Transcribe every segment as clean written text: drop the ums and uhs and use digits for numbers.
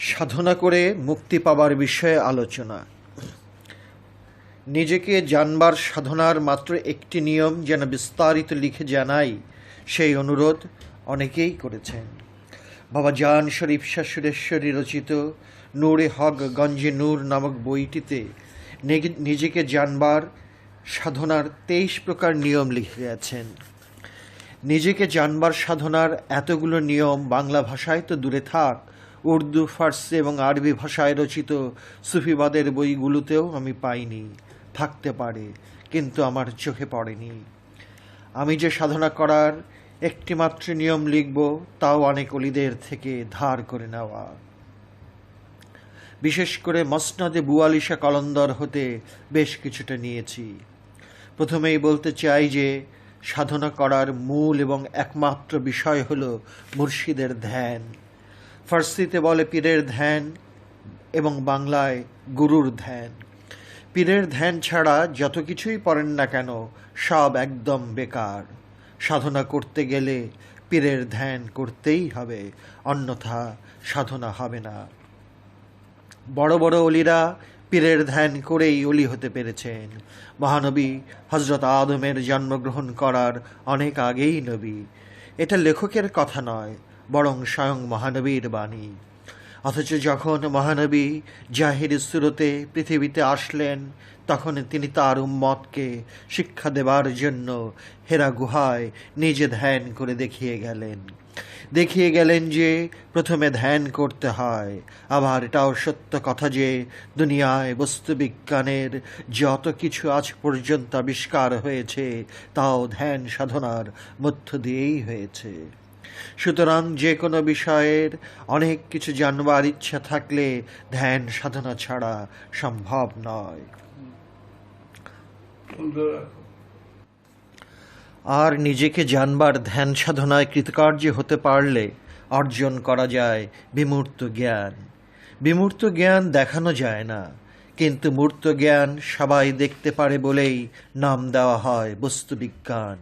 সাধনা করে মুক্তি পাবার বিষয়ে আলোচনা। নিজেকে জানবার সাধনার মাত্র একটি নিয়ম যেন বিস্তারিত লিখে জানাই, সেই অনুরোধ অনেকেই করেছেন। বাবা জান শরীফ শাহ সুরেশ্বরী রচিত নূরে হক গঞ্জে নূর নামক বইটিতে নিজেকে জানবার সাধনার 23 প্রকার নিয়ম লিখে গেছেন। নিজেকে জানবার সাধনার এতগুলো নিয়ম বাংলা ভাষায় তো দূরে থাক, উর্দু, ফার্সি এবং আরবি ভাষায় রচিত সুফিবাদের বইগুলোতেও আমি পাইনি। থাকতে পারে, কিন্তু আমার চোখে পড়েনি। আমি যে সাধনা করার একটিমাত্র নিয়ম লিখব, তাও অনেক অলিদের থেকে ধার করে নেওয়া। বিশেষ করে মসনদে বুয়ালিশা কলন্দর হতে বেশ কিছুটা নিয়েছি। প্রথমেই বলতে চাই যে সাধনা করার মূল এবং একমাত্র বিষয় হল মুর্শিদের ধ্যান। ফার্সিতে বলে পীরের ধ্যান এবং বাংলায় গুরুর ধ্যান। পীরের ধ্যান ছাড়া যত কিছুই পড়েন না কেন, সব একদম বেকার। সাধনা করতে গেলে পীরের ধ্যান করতেই হবে, অন্যথা সাধনা হবে না। বড় বড় অলিরা পীরের ধ্যান করেই অলি হতে পেরেছেন। মহানবী হজরত আদমের জন্মগ্রহণ করার অনেক আগেই নবী। এটা লেখকের কথা নয়, বরং স্বয়ং মহানবীর বাণী। অথচ যখন মহানবী জাহির সুরতে পৃথিবীতে আসলেন, তখন তিনি তার উম্মতকে শিক্ষা দেবার জন্য হেরা গুহায় নিজে ধ্যান করে দেখিয়ে গেলেন যে প্রথমে ধ্যান করতে হয়। আবার এটাও সত্য কথা যে দুনিয়ায় বস্তুবিজ্ঞানের যত কিছু আজ পর্যন্ত আবিষ্কার হয়েছে, তাও ধ্যান সাধনার মধ্য দিয়েই হয়েছে। সুতরাং যে কোনো বিষয়ের অনেক কিছু জানবার ইচ্ছা থাকলে ধ্যান সাধনা ছাড়া সম্ভব নয়। আর নিজেকে জানবার ধ্যান সাধনায় কৃতকার্য হতে পারলে অর্জন করা যায় বিমূর্ত জ্ঞান। বিমূর্ত জ্ঞান দেখানো যায় না, কিন্তু মূর্ত জ্ঞান সবাই দেখতে পারে বলেই নাম দেওয়া হয় বস্তুবিজ্ঞান।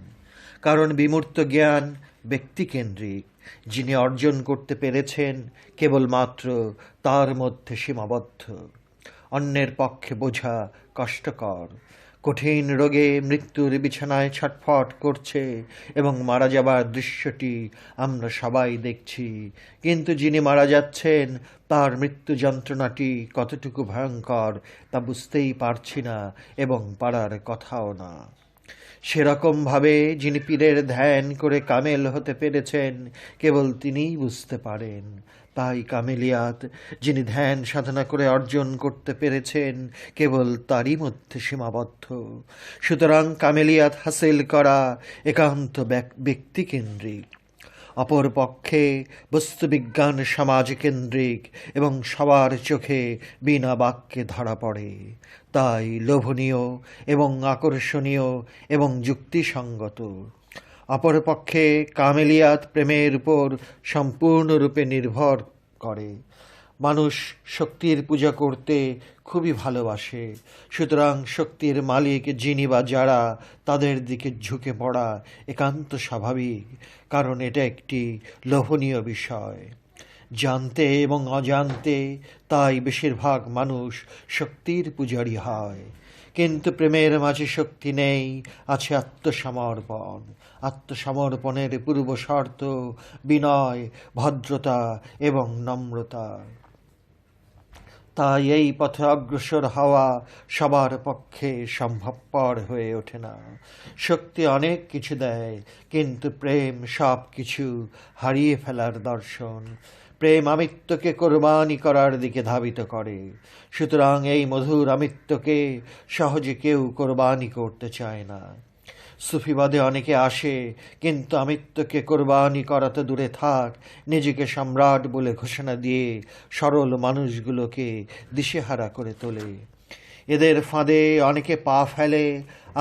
কারণ বিমূর্ত জ্ঞান ব্যক্তিকেন্দ্রিক। যিনি অর্জন করতে পেরেছেন কেবলমাত্র তার মধ্যে সীমাবদ্ধ। অন্যের পক্ষে বোঝা কষ্টকর। কঠিন রোগে মৃত্যুর বিছানায় ছটফট করছে এবং মারা যাবার দৃশ্যটি আমরা সবাই দেখছি, কিন্তু যিনি মারা যাচ্ছেন তার মৃত্যু যন্ত্রণাটি কতটুকু ভয়ঙ্কর তা বুঝতেই পারছি না এবং পারার কথাও না। সেরকমভাবে যিনি পীরের ধ্যান করে কামেল হতে পেরেছেন, কেবল তিনিই বুঝতে পারেন। তাই কামেলিয়াত যিনি ধ্যান সাধনা করে অর্জন করতে পেরেছেন, কেবল তারই মধ্যে সীমাবদ্ধ। সুতরাং কামেলিয়াত হাসিল করা একান্ত ব্যক্তিকেন্দ্রিক। অপরপক্ষে বস্তুবিজ্ঞান সমাজকেন্দ্রিক এবং সবার চোখে বিনা বাক্যে ধরা পড়ে। তাই লোভনীয় এবং আকর্ষণীয় এবং যুক্তিসঙ্গত। অপরপক্ষে কামেলিয়াত প্রেমের উপর সম্পূর্ণরূপে নির্ভর করে। মানুষ শক্তির পূজা করতে খুবই ভালোবাসে। সুতরাং শক্তির মালিক যিনি বা যারা, তাদের দিকে ঝুঁকে পড়া একান্ত স্বাভাবিক, কারণ এটা একটি লোভনীয় বিষয়। জানতে এবং অজান্তে তাই বেশিরভাগ মানুষ শক্তির পূজারী হয়। কিন্তু প্রেমের মাঝে শক্তি নেই, আছে আত্মসমর্পণ। আত্মসমর্পণের পূর্ব শর্ত বিনয়, ভদ্রতা এবং নম্রতা। তাই এই পথে অগ্রসর হওয়া সবার পক্ষে সম্ভবপর হয়ে ওঠে না। শক্তি অনেক কিছু দেয়, কিন্তু প্রেম সব কিছু হারিয়ে ফেলার দর্শন। প্রেম আমিত্বকে কোরবানি করার দিকে ধাবিত করে। সুতরাং এই মধুর আমিত্বকে সহজে কেউ কোরবানি করতে চায় না। সুফিবাদে অনেকে আসে, কিন্তু আমিত্বকে কোরবানি করা তো দূরে থাক, নিজেকে সম্রাট বলে ঘোষণা দিয়ে সরল মানুষগুলোকে দিশেহারা করে তোলে। এদের ফাঁদে অনেকে পা ফেলে,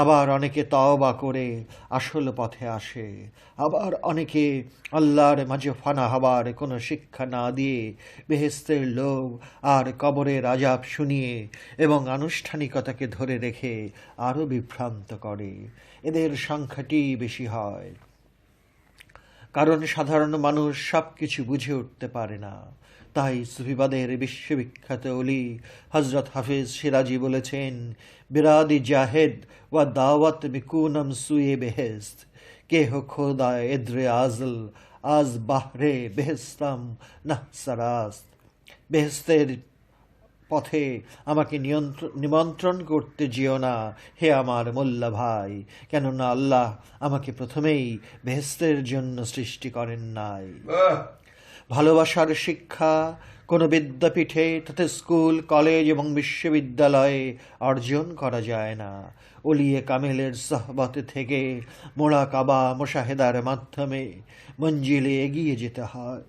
আবার অনেকে তওবা করে আসল পথে আসে। আবার অনেকে আল্লাহর মাঝে ফানা হবার কোনো শিক্ষা না দিয়ে বেহেশতের লোভ আর কবরের আযাব শুনিয়ে এবং আনুষ্ঠানিকতাকে ধরে রেখে আরও বিভ্রান্ত করে। এদের সংখ্যাটি বেশি হয়। কারণ সাধারণ মানুষ সব কিছু বুঝে উঠতে পারে না। তাই সুফিবাদের বিশ্ববিখ্যাত অলি হজরত হাফিজ সিরাজি বলেছেন, বিরাদি জাহেদ ওয়া দাওয়াত বিকুনম সুয়ে বেহেস্ত, কে হো খোদা এদ্রে আজল আজ বাহরে বেহেস্তাম নাহ সারাস্ত। বেহেস্তের পথে আমাকে নিমন্ত্রণ করতে যেও না হে আমার মোল্লা ভাই, কেননা আল্লাহ আমাকে প্রথমেই বেহেস্তের জন্য সৃষ্টি করেন নাই। ভালোবাসার শিক্ষা কোনো বিদ্যাপীঠে তথা স্কুল, কলেজ এবং বিশ্ববিদ্যালয়ে অর্জন করা যায় না। ওলিয়ে কামেলের সহবতে থেকে মোরাকাবা মোশাহেদার মাধ্যমে মঞ্জিলে এগিয়ে যেতে হয়।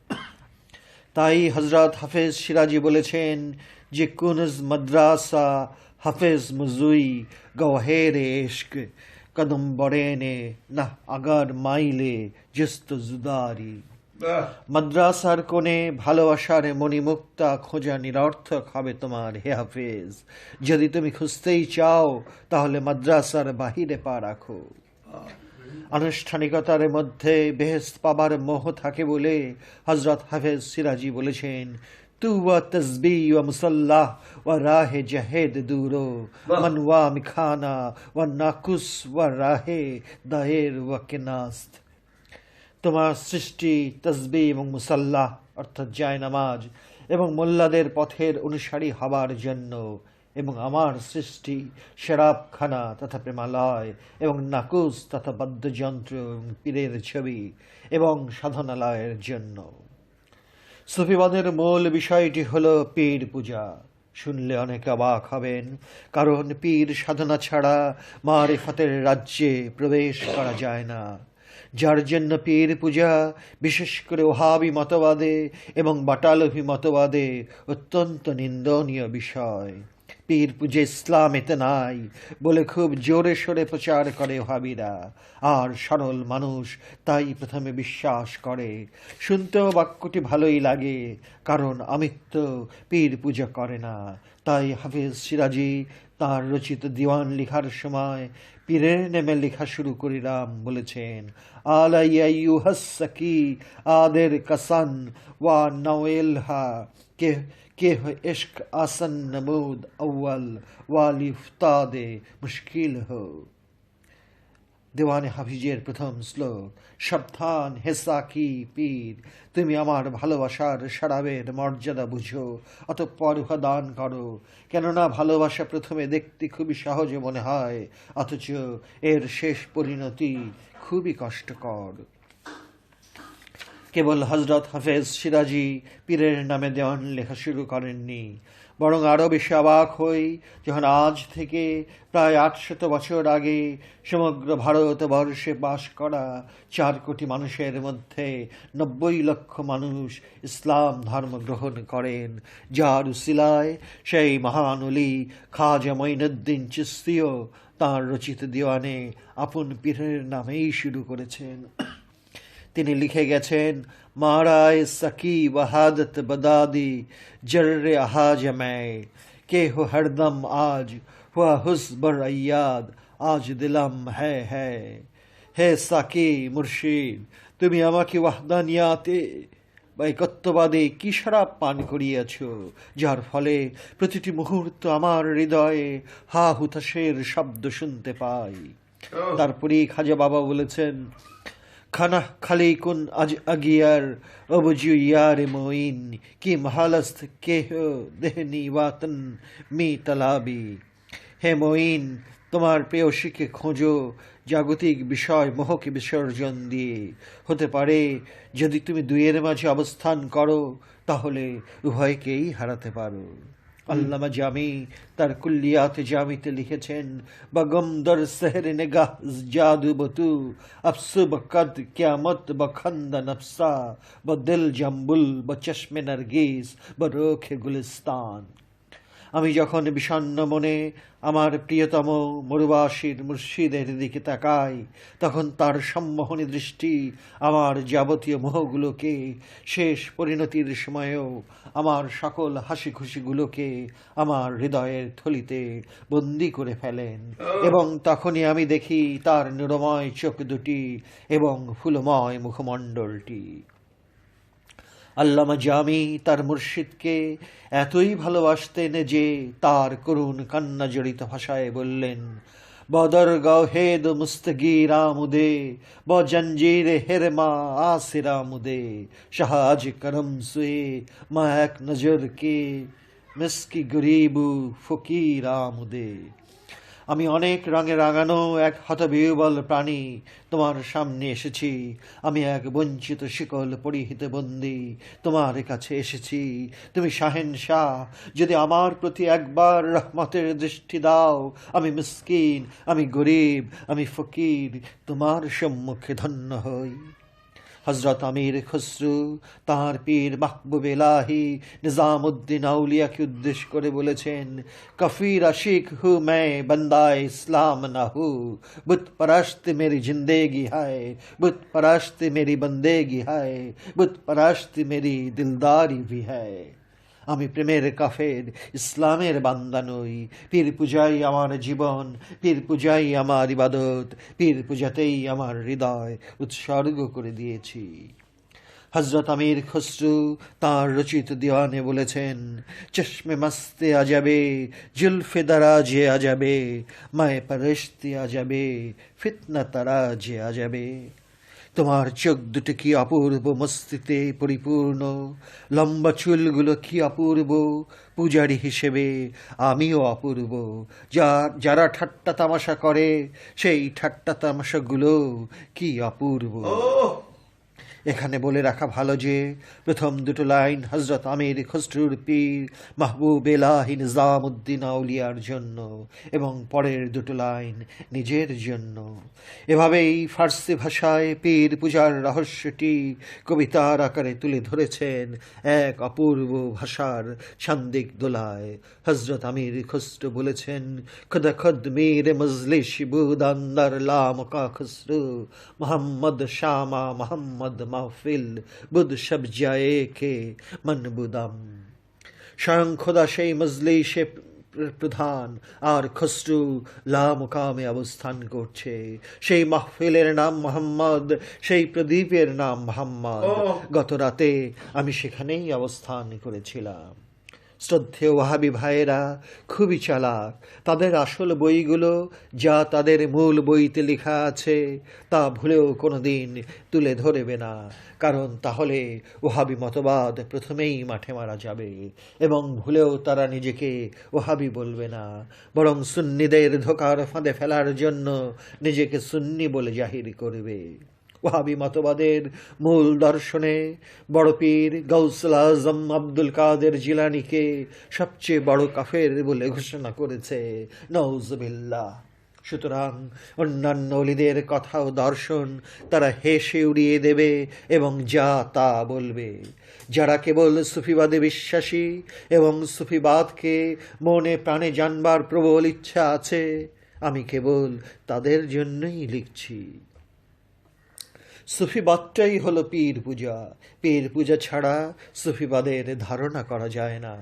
তাই হজরত হাফেজ সিরাজি বলেছেন যে কুনজ মাদ্রাসা হাফেজ মুজুই গওহেরে ইশক কদম বড়েনে না আগার মাইলে জিস্ত জুদারি। মাদ্রাসার কোণে ভালোবাসার মণিমুক্তা খোঁজা নিরর্থক হবে তোমার হে হাফেজ। যদি তুমি খুঁজতেই চাও তাহলে মাদ্রাসার বাহিরে পা রাখো। আনুষ্ঠানিকতার মধ্যে বেহেশত পাবার মোহ থাকে বলে হজরত হাফেজ সিরাজি বলেছেন, তু ওয়া তসবি ওয়া মুসাল্লাহ ওয়া রাহে জাহেদ দূরো মনওয়া মিখানা ওয়া নাকুস ওয়া রাহে দায়ের ওয়া কেনাস্ত। তোমার সৃষ্টি তসবি এবং মুসাল্লাহ অর্থাৎ জায়নামাজ এবং মোল্লাদের পথের অনুসারী হবার জন্য, এবং আমার সৃষ্টি শরাবখানা তথা প্রেমালয় এবং নাকুস তথা বাদ্যযন্ত্র এবং পীরের ছবি এবং সাধনালয়ের জন্য। সুফিবাদের মূল বিষয়টি হল পীর পূজা। শুনলে অনেকে অবাক হবেন, কারণ পীর সাধনা ছাড়া মারিফতের রাজ্যে প্রবেশ করা যায় না। যার জন্য পীর পূজা বিশেষ করে ওহাবি মতবাদে এবং বাটালভি মতবাদে অত্যন্ত নিন্দনীয় বিষয়। পীর পূজা ইসলামেতে নাই বলে খুব জোরে সোরে প্রচার করে ওহাবিরা, আর সরল মানুষ তাই প্রথমে বিশ্বাস করে। শুনতেও বাক্যটি ভালোই লাগে, কারণ আমিত্ব পীর পূজা করে না। তাই হাফিজ সিরাজি তাঁর রচিত দিওয়ান লেখার সময় পীরের নেমে লেখা শুরু করিলাম বলেছেন, আলাইয়ুহাসকি আদের কাসান ওয়া নওয়েলহা কে কে ইশক আসন নমুদ আউয়াল ওয়ালি ফতাদে মুশকিল হো। দেওয়ানে হাফিজের প্রথম শ্লোক, সাবধান হে সাকি পীর, তুমি আমার ভালোবাসার শরাবের মর্যাদা বুঝো, অতঃপর উহা দান করো। কেননা ভালোবাসা প্রথমে দেখতে খুবই সহজ মনে হয়, অথচ এর শেষ পরিণতি খুবই কষ্টকর। কেবল হজরত হাফেজ সিরাজি পীরের নামে দেওয়ান লেখা শুরু করেননি, বরং আরও বেশি অবাক হই যখন আজ থেকে প্রায় 800 বছর আগে সমগ্র ভারতবর্ষে বাস করা 4 কোটি মানুষের মধ্যে 90 লক্ষ মানুষ ইসলাম ধর্ম গ্রহণ করেন, যার উসিলায় সেই মহান ওলি খাজা মঈনুদ্দিন চিশতিও তাঁর রচিত দিওয়ানে আপন পীরের নামেই শুরু করেছেন। তিনি লিখে গেছেন, মারায় সাকি ওয়াহাদত বদাদি জর্রে আহাজ मैं के हो हरदम आज हुआ हुस्बर अय्याद आज दिलम है হে সাকি মুর্শিদ, তুমি আমাকে ওয়াহদানিয়াতে বা একত্ববাদে কি শরাব পান করিয়েছ, যার ফলে প্রতিটি মুহূর্ত আমার হৃদয়ে হা হুতাশের শব্দ শুনতে পাই। তারপরেই খাজা বাবা বলেছেন, খানা খালি কুন আজ আগিয়ার অবজু ইয়ার মোইন কি মহালস্ত কেহ দেহনি ওয়াতন মি তালাবি। হে মোইন, তোমার প্রেয়সীকে খোঁজো জাগতিক বিষয় মোহকে বিসর্জন দিয়ে। হতে পারে যদি তুমি দুইয়ের মাঝে অবস্থান করো তাহলে উভয়কেই হারাতে পারো। আল্লামা জামি তার কুল্লিয়াতে জামিতে লিখেছেন, বগম দর সেহর নিগাহ জাদু বতু আফসু বকদ কিয়ামত বখন্দ নফসা ব দিল জম্বুল ব চশমে নরগিস ব রোখে গুলিস্তান। আমি যখন বিষণ্ণ মনে আমার প্রিয়তম মরুবাসীর মুর্শিদের দিকে তাকাই, তখন তার সম্মোহনী দৃষ্টি আমার যাবতীয় মোহগুলোকে, শেষ পরিণতির সময়েও আমার সকল হাসি খুশিগুলোকে আমার হৃদয়ের থলিতে বন্দি করে ফেলেন। এবং তখনই আমি দেখি তার নিরময় চোখ দুটি এবং ফুলময় মুখমণ্ডলটি। আল্লামা জামি তার মুর্শিদকে এতই ভালোবাসতেন যে তার করুণ কান্না জড়িত ভাষায় বললেন, বদর গহেদ মুস্তগির আমুদে ব জঞ্জির হেরমা আসির আমুদে শাহাজ করম সুয়ে মা এক নজর কে মিসকি গরিবু ফকির আমুদে। আমি অনেক রঙে রাঙানো এক হতবিহ্বল প্রাণী তোমার সামনে এসেছি। আমি এক বঞ্চিত শিকল পরিহিত বন্দী তোমার কাছে এসেছি। তুমি শাহেনশাহ, যদি আমার প্রতি একবার রহমতের দৃষ্টি দাও। আমি মিসকিন, আমি গরিব, আমি ফকির তোমার সম্মুখে ধন্য হই। হজরত আমির খসরু তাঁর পীর মাহবুব এলাহি নিজামুদ্দিন আউলিয়াকে উদ্দেশ্য করে বলেছেন, কফির আশিক হু मैं बंदा इस्लाम ना हूँ, बुत परस्त मेरी जिंदगी है, बुत परस्त मेरी बंदेगी है, बुत परस्त मेरी दिलदारी भी है। আমি প্রেমের কাফের, ইসলামের বান্দা নই। পীর পূজাই আমার জীবন, পীর পূজাই আমার ইবাদত, পীর পূজাতেই আমার হৃদয় উৎসর্গ করে দিয়েছি। হজরত আমির খসরু তাঁর রচিত দিওয়ানে বলেছেন, চশমে মস্তে আ যাবে, জুলফে দারাজে আ যাবে, মায়ে পরশতে আ যাবে, ফিতনা তারাজে আ যাবে। তোমার চোখ দুটো কি অপূর্ব মস্তিতে পরিপূর্ণ, লম্বা চুলগুলো কি অপূর্ব, পূজারী হিসেবে আমিও অপূর্ব। যারা ঠাট্টা তামাশা করে সেই ঠাট্টা তামাশাগুলো কি অপূর্ব। এখানে বলে রাখা ভালো যে প্রথম দুটো লাইন হজরত আমির খসরুর পীর মাহবুব এলাহি নিজামুদ্দিন আউলিয়ার জন্য এবং পরের দুটো লাইন নিজের জন্য। এভাবেই ফার্সি ভাষায় পীর পূজার রহস্যটি কবিতার আকারে তুলে ধরেছেন এক অপূর্ব ভাষার ছান্দিক দোলায়। হজরত আমির খসরু বলেছেন, খুদা খুদ মীর মজলিস বুদান্দার লামকা খসরু মোহাম্মদ শামা মোহাম্মদ মাহফিল বুদ সব যায় কে মন বুদাম। স্বয়ং খোদা সেই মজলিসে প্রধান, আর খসরু লামকামে অবস্থান করছে। সেই মাহফিলের নাম মোহাম্মদ, সেই প্রদীপের নাম মোহাম্মদ। গত রাতে আমি সেখানেই অবস্থান করেছিলাম। শ্রদ্ধেয় ওয়াহাবি ভাইয়েরা খুবই চালাক। তাদের আসল বইগুলো যা তাদের মূল বইতে লেখা আছে তা ভুলেও কোনোদিন তুলে ধরবে না, কারণ তাহলে ওহাবি মতবাদ প্রথমেই মাঠে মারা যাবে এবং ভুলেও তারা নিজেকে ওহাবি বলবে না, বরং সুন্নিদের ধোকার ফাঁদে ফেলার জন্য নিজেকে সুন্নি বলে জাহির করবে। ওয়াহাবি মতবাদের মূল দর্শনে বড় পীর গৌসুল আজম আব্দুল কাদের জিলানীকে সবচেয়ে বড় কাফের বলে ঘোষণা করেছে, নাউজুবিল্লাহ। সুতরাং অন্যান্য অলিদের কথা ও দর্শন তারা হেসে উড়িয়ে দেবে এবং যা তা বলবে। যারা কেবল সুফিবাদে বিশ্বাসী এবং সুফিবাদকে মনে প্রাণে জানবার প্রবল ইচ্ছা আছে, আমি কেবল তাদের জন্যই লিখছি। সুফিবাদটাই হলো পীর পূজা। পীর পূজা ছাড়া সুফিবাদের ধারণা করা যায় না।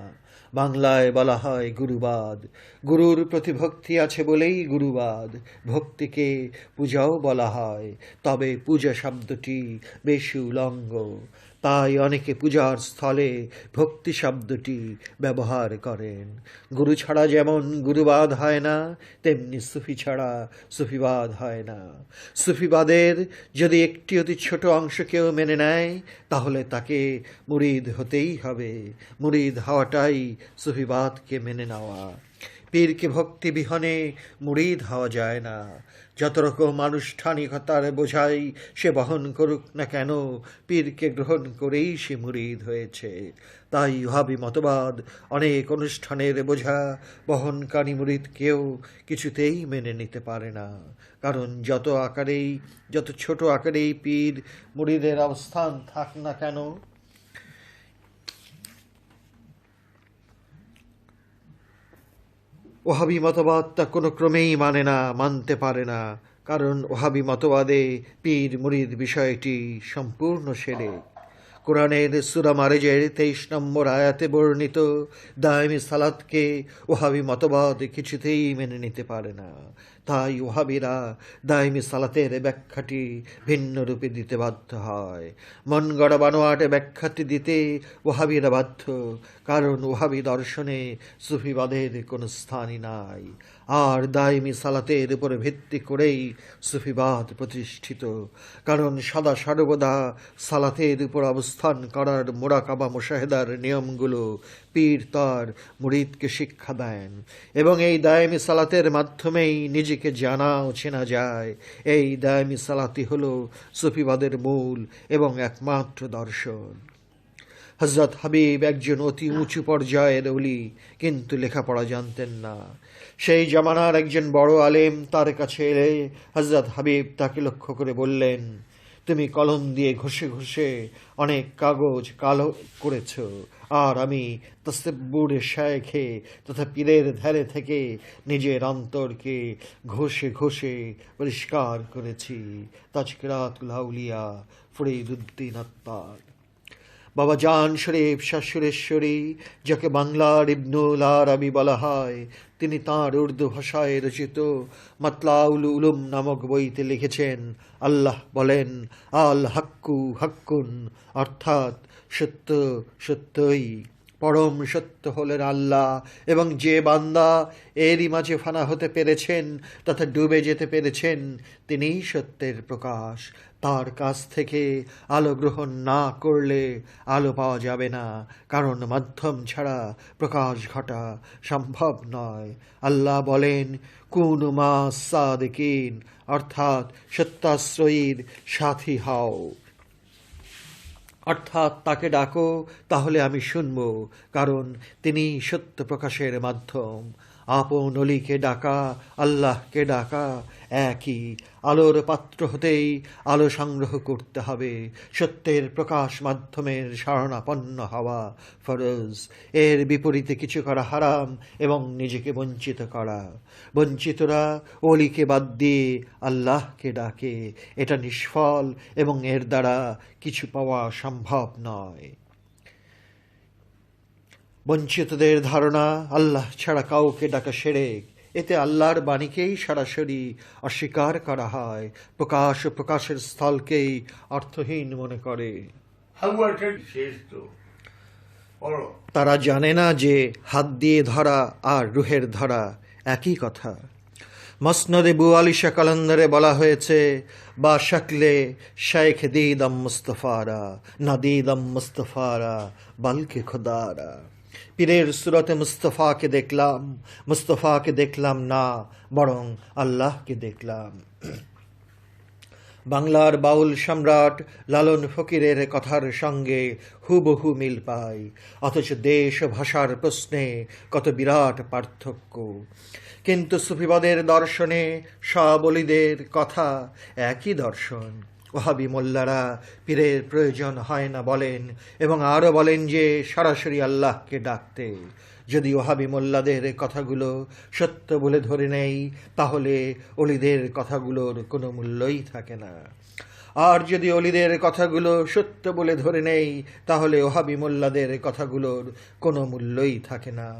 বাংলায় বলা হয় গুরুবাদ। গুরুর প্রতি ভক্তি আছে বলেই গুরুবাদ। ভক্তিকে পূজাও বলা হয়, তবে পূজা শব্দটি বেশি উলঙ্গ। তাই অনেকে পূজার স্থলে ভক্তি শব্দটি ব্যবহার করেন। গুরু ছাড়া যেমন গুরুবাদ হয় না, তেমনি সুফি ছাড়া সুফিবাদ হয় না। সুফিবাদের যদি একটি অতি ছোট অংশ কেউ মেনে নেয়, তাহলে তাকে মুরিদ হতেই হবে। মুরিদ হওয়াটাই সুফিবাদকে মেনে নেওয়া। পীরকে ভক্তি বিহনে মুরিদ হওয়া যায় না। যত রকম আনুষ্ঠানিকতার বোঝাই সে বহন করুক না কেন, পীরকে গ্রহণ করেই সে মুরিদ হয়েছে। তাই ওয়াহাবি মতবাদ অনেক অনুষ্ঠানের বোঝা বহনকারী মুরিদকেও কিছুতেই মেনে নিতে পারে না। কারণ যত ছোট আকারেই পীর মুরিদের অবস্থান থাক না কেন, ওহাবি মতবাদ তা কোনো ক্রমেই মানে না, মানতে পারে না, কারণ ওহাবি মতবাদে পীর মুরিদ বিষয়টি সম্পূর্ণ সেরেক। কোরআনের সূরা মারেজের 23 নম্বর আয়াতে বর্ণিত দায়মি সালাতকে ওহাবি মতবাদ কিছুতেই মেনে নিতে পারে না। তাই ওহাবিরা দায়মি সালাতের ব্যাখ্যাটি ভিন্ন রূপে দিতে বাধ্য হয়। মন গড়া বানোয়াটে ব্যাখ্যাটি দিতে ওহাবিরা বাধ্য, কারণ ওহাবি দর্শনে সুফিবাদের কোনো স্থানই নাই। আর দায়মি সালাতের উপর ভিত্তি করেই সুফিবাদ প্রতিষ্ঠিত, কারণ সদা সর্বদা সালাতের উপর অবস্থান করার মোরাকাবা মুশাহেদার নিয়মগুলো পীর তার মুরিদকে শিক্ষা দেন, এবং এই দায়মি সালাতের মাধ্যমেই নিজেকে জানা ও চেনা যায়। এই দায়মি সালাতই হলো সুফিবাদের মূল এবং একমাত্র দর্শন। হযরত হাবিব একজন অতি উঁচু পর্যায়ের ওলি, কিন্তু লেখাপড়া জানতেন না। সেই জামানার একজন বড় আলেম তার কাছে এলে হযরত হাবিব তাকে লক্ষ্য করে বললেন, তুমি কলম দিয়ে ঘষে ঘষে অনেক কাগজ কালো করেছ, আর আমি তাসব্বুরে শায়খে তথা পীরের ধারে থেকে নিজের অন্তরকে ঘষে ঘষে পরিষ্কার করেছি। তাজকিরাতুল আউলিয়া, ফরিদউদ্দীন আত্মার। বাবা জান শরীফ শাহ সুরেশ্বরী, যাকে বাংলার ইবনুল আরাবী বলা হয়, তিনি তাঁর উর্দু ভাষায় রচিত মাতলাউল উলুম নামক বইতে লিখেছেন, আল্লাহ বলেন, আল হাক্কু হাক্কুন, অর্থাৎ সত্য সত্যই, পরম সত্য হলেন আল্লাহ, এবং যে বান্দা এরই মাঝে ফানা হতে পেরেছেন তথা ডুবে যেতে পেরেছেন, তিনিই সত্যের প্রকাশ। তার কাছ থেকে আলো গ্রহণ না করলে আলো পাওয়া যাবে না, কারণ মাধ্যম ছাড়া প্রকাশ ঘটা সম্ভব নয়। আল্লাহ বলেন, কুনু মা সাদিকিন, অর্থাৎ সত্যাশ্রয়ীর সাথী হও, অর্থাৎ তাকে ডাকো, তাহলে আমি শুনব, কারণ তিনি সত্য প্রকাশের মাধ্যম। আপন অলিকে ডাকা, আল্লাহকে ডাকা একই। আলোর পাত্র হতেই আলো সংগ্রহ করতে হবে। সত্যের প্রকাশ মাধ্যমের শরণাপন্ন হওয়া ফরজ, এর বিপরীতে কিছু করা হারাম এবং নিজেকে বঞ্চিত করা। বঞ্চিতরা অলিকে বাদ দিয়ে আল্লাহকে ডাকে, এটা নিষ্ফল এবং এর দ্বারা কিছু পাওয়া সম্ভব নয়। বঞ্চিতদের ধারণা আল্লাহ ছাড়া কাউকে ডাকা শিরক, এতে আল্লাহর বাণীকেই সরাসরি অস্বীকার করা হয়, প্রকাশ ও প্রকাশের স্থলকেই অর্থহীন মনে করে। তারা জানে না যে হাত দিয়ে ধরা আর রুহের ধরা একই কথা। মসনদে বুয়ালিশা কালান্দারে বলা হয়েছে, বা শাকলে শেখ দিদম মুস্তফারা, না দিদম মুস্তফারা বালকে খোদারা। পীরের সুরতে মুস্তফাকে দেখলাম না, বরং আল্লাহকে দেখলাম। বাংলার বাউল সম্রাট লালন ফকিরের কথার সঙ্গে হুবহু মিল পাই, অথচ দেশ ও ভাষার প্রশ্নে কত বিরাট পার্থক্য। কিন্তু সুফিবাদের দর্শনে সব অলিদের কথা একই দর্শন। ওহাবি মোল্লারা পীরের প্রয়োজন হয় না বলেন, এবং আরও বলেন যে সরাসরি আল্লাহকে ডাকতে। যদি ওহাবি মোল্লাদের কথাগুলো সত্য বলে ধরে নেই, তাহলে অলিদের কথাগুলোর কোনো মূল্যই থাকে না। আর যদি অলিদের কথাগুলো সত্য বলে ধরে নেই, তাহলে ওহাবি মোল্লাদের কথাগুলোর কোনো মূল্যই থাকে না।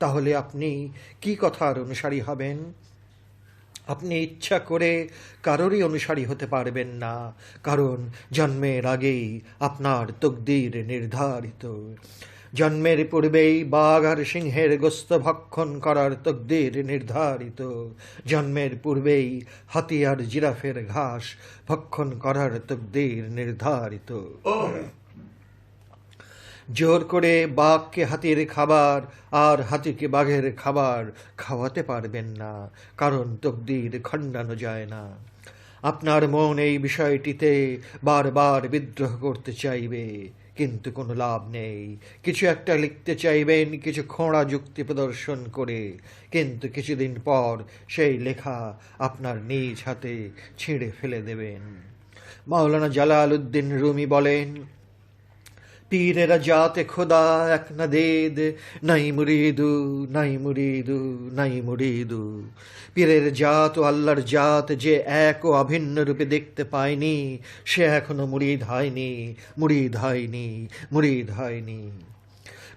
তাহলে আপনি কি কথার অনুসারী হবেন? আপনি ইচ্ছা করে কারোরই অনুসারী হতে পারবেন না, কারণ জন্মের আগেই আপনার তকদির নির্ধারিত। জন্মের পূর্বেই বাঘ আর সিংহের গোস্ত ভক্ষণ করার তকদির নির্ধারিত। জন্মের পূর্বেই হাতি আর জিরাফের ঘাস ভক্ষণ করার তকদির নির্ধারিত। জোর করে বাঘকে হাতির খাবার আর হাতিকে বাঘের খাবার খাওয়াতে পারবেন না, কারণ তকদির খণ্ডানো যায় না। আপনার মন এই বিষয়টিতে বারবার বিদ্রোহ করতে চাইবে, কিন্তু কোনো লাভ নেই। কিছু একটা লিখতে চাইবেন কিছু খোঁড়া যুক্তি প্রদর্শন করে, কিন্তু কিছুদিন পর সেই লেখা আপনার নিজ হাতে ছিঁড়ে ফেলে দেবেন। মাওলানা জালালউদ্দিন রুমি বলেন, পীরেরা জাতে খোদা এক না দেদ, নাই মুরিদু নাই মুরিদু নাই মুরিদু। পীরের জাত ও আল্লাহর জাত যে এক ও অভিন্ন রূপে দেখতে পায়নি, সে এখনো মুরিদ হয়নি, মুরিদ হয়নি, মুরিদ হয়নি।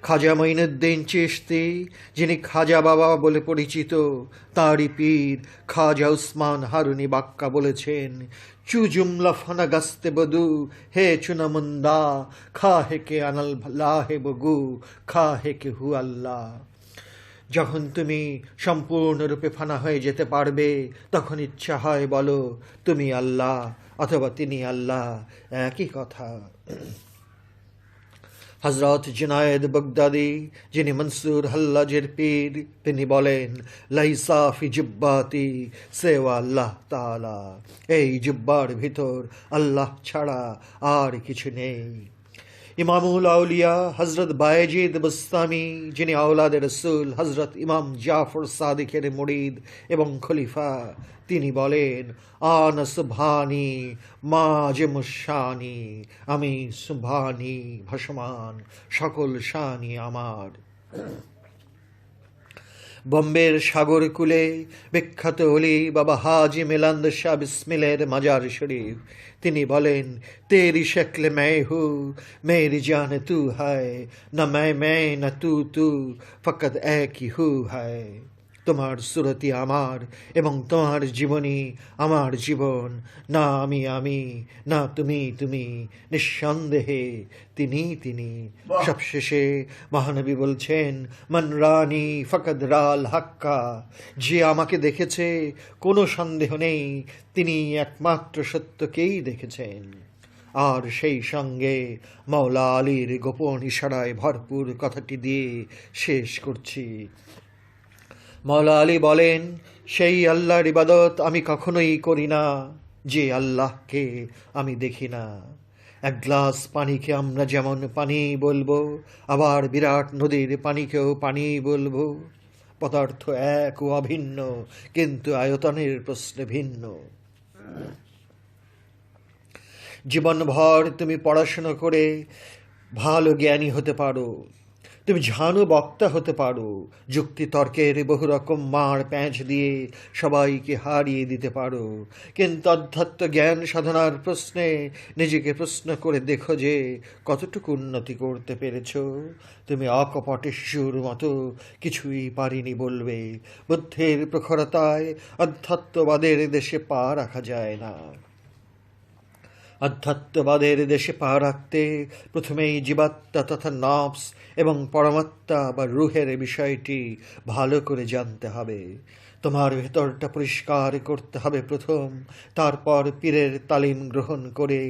খাজা মঈনুদ্দিন চিশতি, যিনি খাজা বাবা বলে পরিচিত, তাঁরই পীর খাজা উসমান হারুনি বাক্কা বলেছেন, চু জুমলা ফানা গাস্তে বদু হে চুনামুন্দা, খা হেকে আনাল লাহে বগু, খা হেকে হু আল্লাহ। যখন তুমি সম্পূর্ণরূপে ফানা হয়ে যেতে পারবে, তখন ইচ্ছা হয় বলো তুমি আল্লাহ অথবা তিনি আল্লাহ, একই কথা। হজরত জুনায়েদ বগদাদি, যিনি মনসুর হাল্লাজের পীর, তিনি বলেন, লাইসা ফি জুব্বাতি সেওয়া আল্লাহ তাআলা, এই জুব্বার ভিতর আল্লাহ ছাড়া আর কিছু নেই। ইমামুল আউলিয়া হজরত বায়েজিদ বুস্তামি, যিনি আওলাদে রসুল হজরত ইমাম জাফর সাদিকের মুরিদ এবং খলিফা, তিনি বলেন, আনা সুবহানি মাঝে মুশানি, আমি সুবহানি ভাসমান, সকল শানি আমার। বোম্বের সাগরকূলে বিখ্যাত অলি বাবা হাজি মিলান্দ শাহ বিসমিলের মাজার শরীফ, তিনি বলেন, তেরি শক্ল मैं हूँ मेरी जान तू है, न मैं न तू फकत एक ही हूँ है। তোমার সুরতি আমার এবং তোমার জীবনী আমার জীবন, না আমি আমি, না তুমি তুমি, নিঃসন্দেহে তিনি তিনি। সবশেষে মহানবী বলছেন, মান রানি ফকদ রাল হাক্কা, যে আমাকে দেখেছে কোনো সন্দেহ নেই তিনি একমাত্র সত্যকেই দেখেছেন। আর সেই সঙ্গে মাওলা আলীর গোপন ইশারায় ভরপুর কথাটি দিয়ে শেষ করছি। মাওলা আলী বলেন, সেই আল্লাহর ইবাদত আমি কখনোই করি না যে আল্লাহকে আমি দেখি না। এক গ্লাস পানিকে আমরা যেমন পানি বলবো, আবার বিরাট নদীর পানিকেও পানি বলবো। পদার্থ এক ও অভিন্ন, কিন্তু আয়তনের প্রশ্নে ভিন্ন। জীবনভর তুমি পড়াশোনা করে ভালো জ্ঞানী হতে পারো, তুমি ঝানু বক্তা হতে পারো, যুক্তি তর্কের বহু রকম মার প্যাঁচ দিয়ে সবাইকে হারিয়ে দিতে পারো, কিন্তু অধ্যাত্ম জ্ঞান সাধনার প্রশ্নে নিজেকে প্রশ্ন করে দেখো যে কতটুকু উন্নতি করতে পেরেছ। তুমি অকপটেশ্বর মতো কিছুই পারিনি বলবে। বুদ্ধের প্রখরতায় অধ্যাত্মবাদের দেশে পা রাখা যায় না। আধ্যাত্মবাদের দেশে পা রাখতে প্রথমেই জীবাত্মা তথা নফস এবং পরমাত্মা বা রুহের বিষয়টি ভালো করে জানতে হবে। তোমার ভেতরটা পরিষ্কার করতে হবে প্রথম, তারপর পীরের তালিম গ্রহণ করে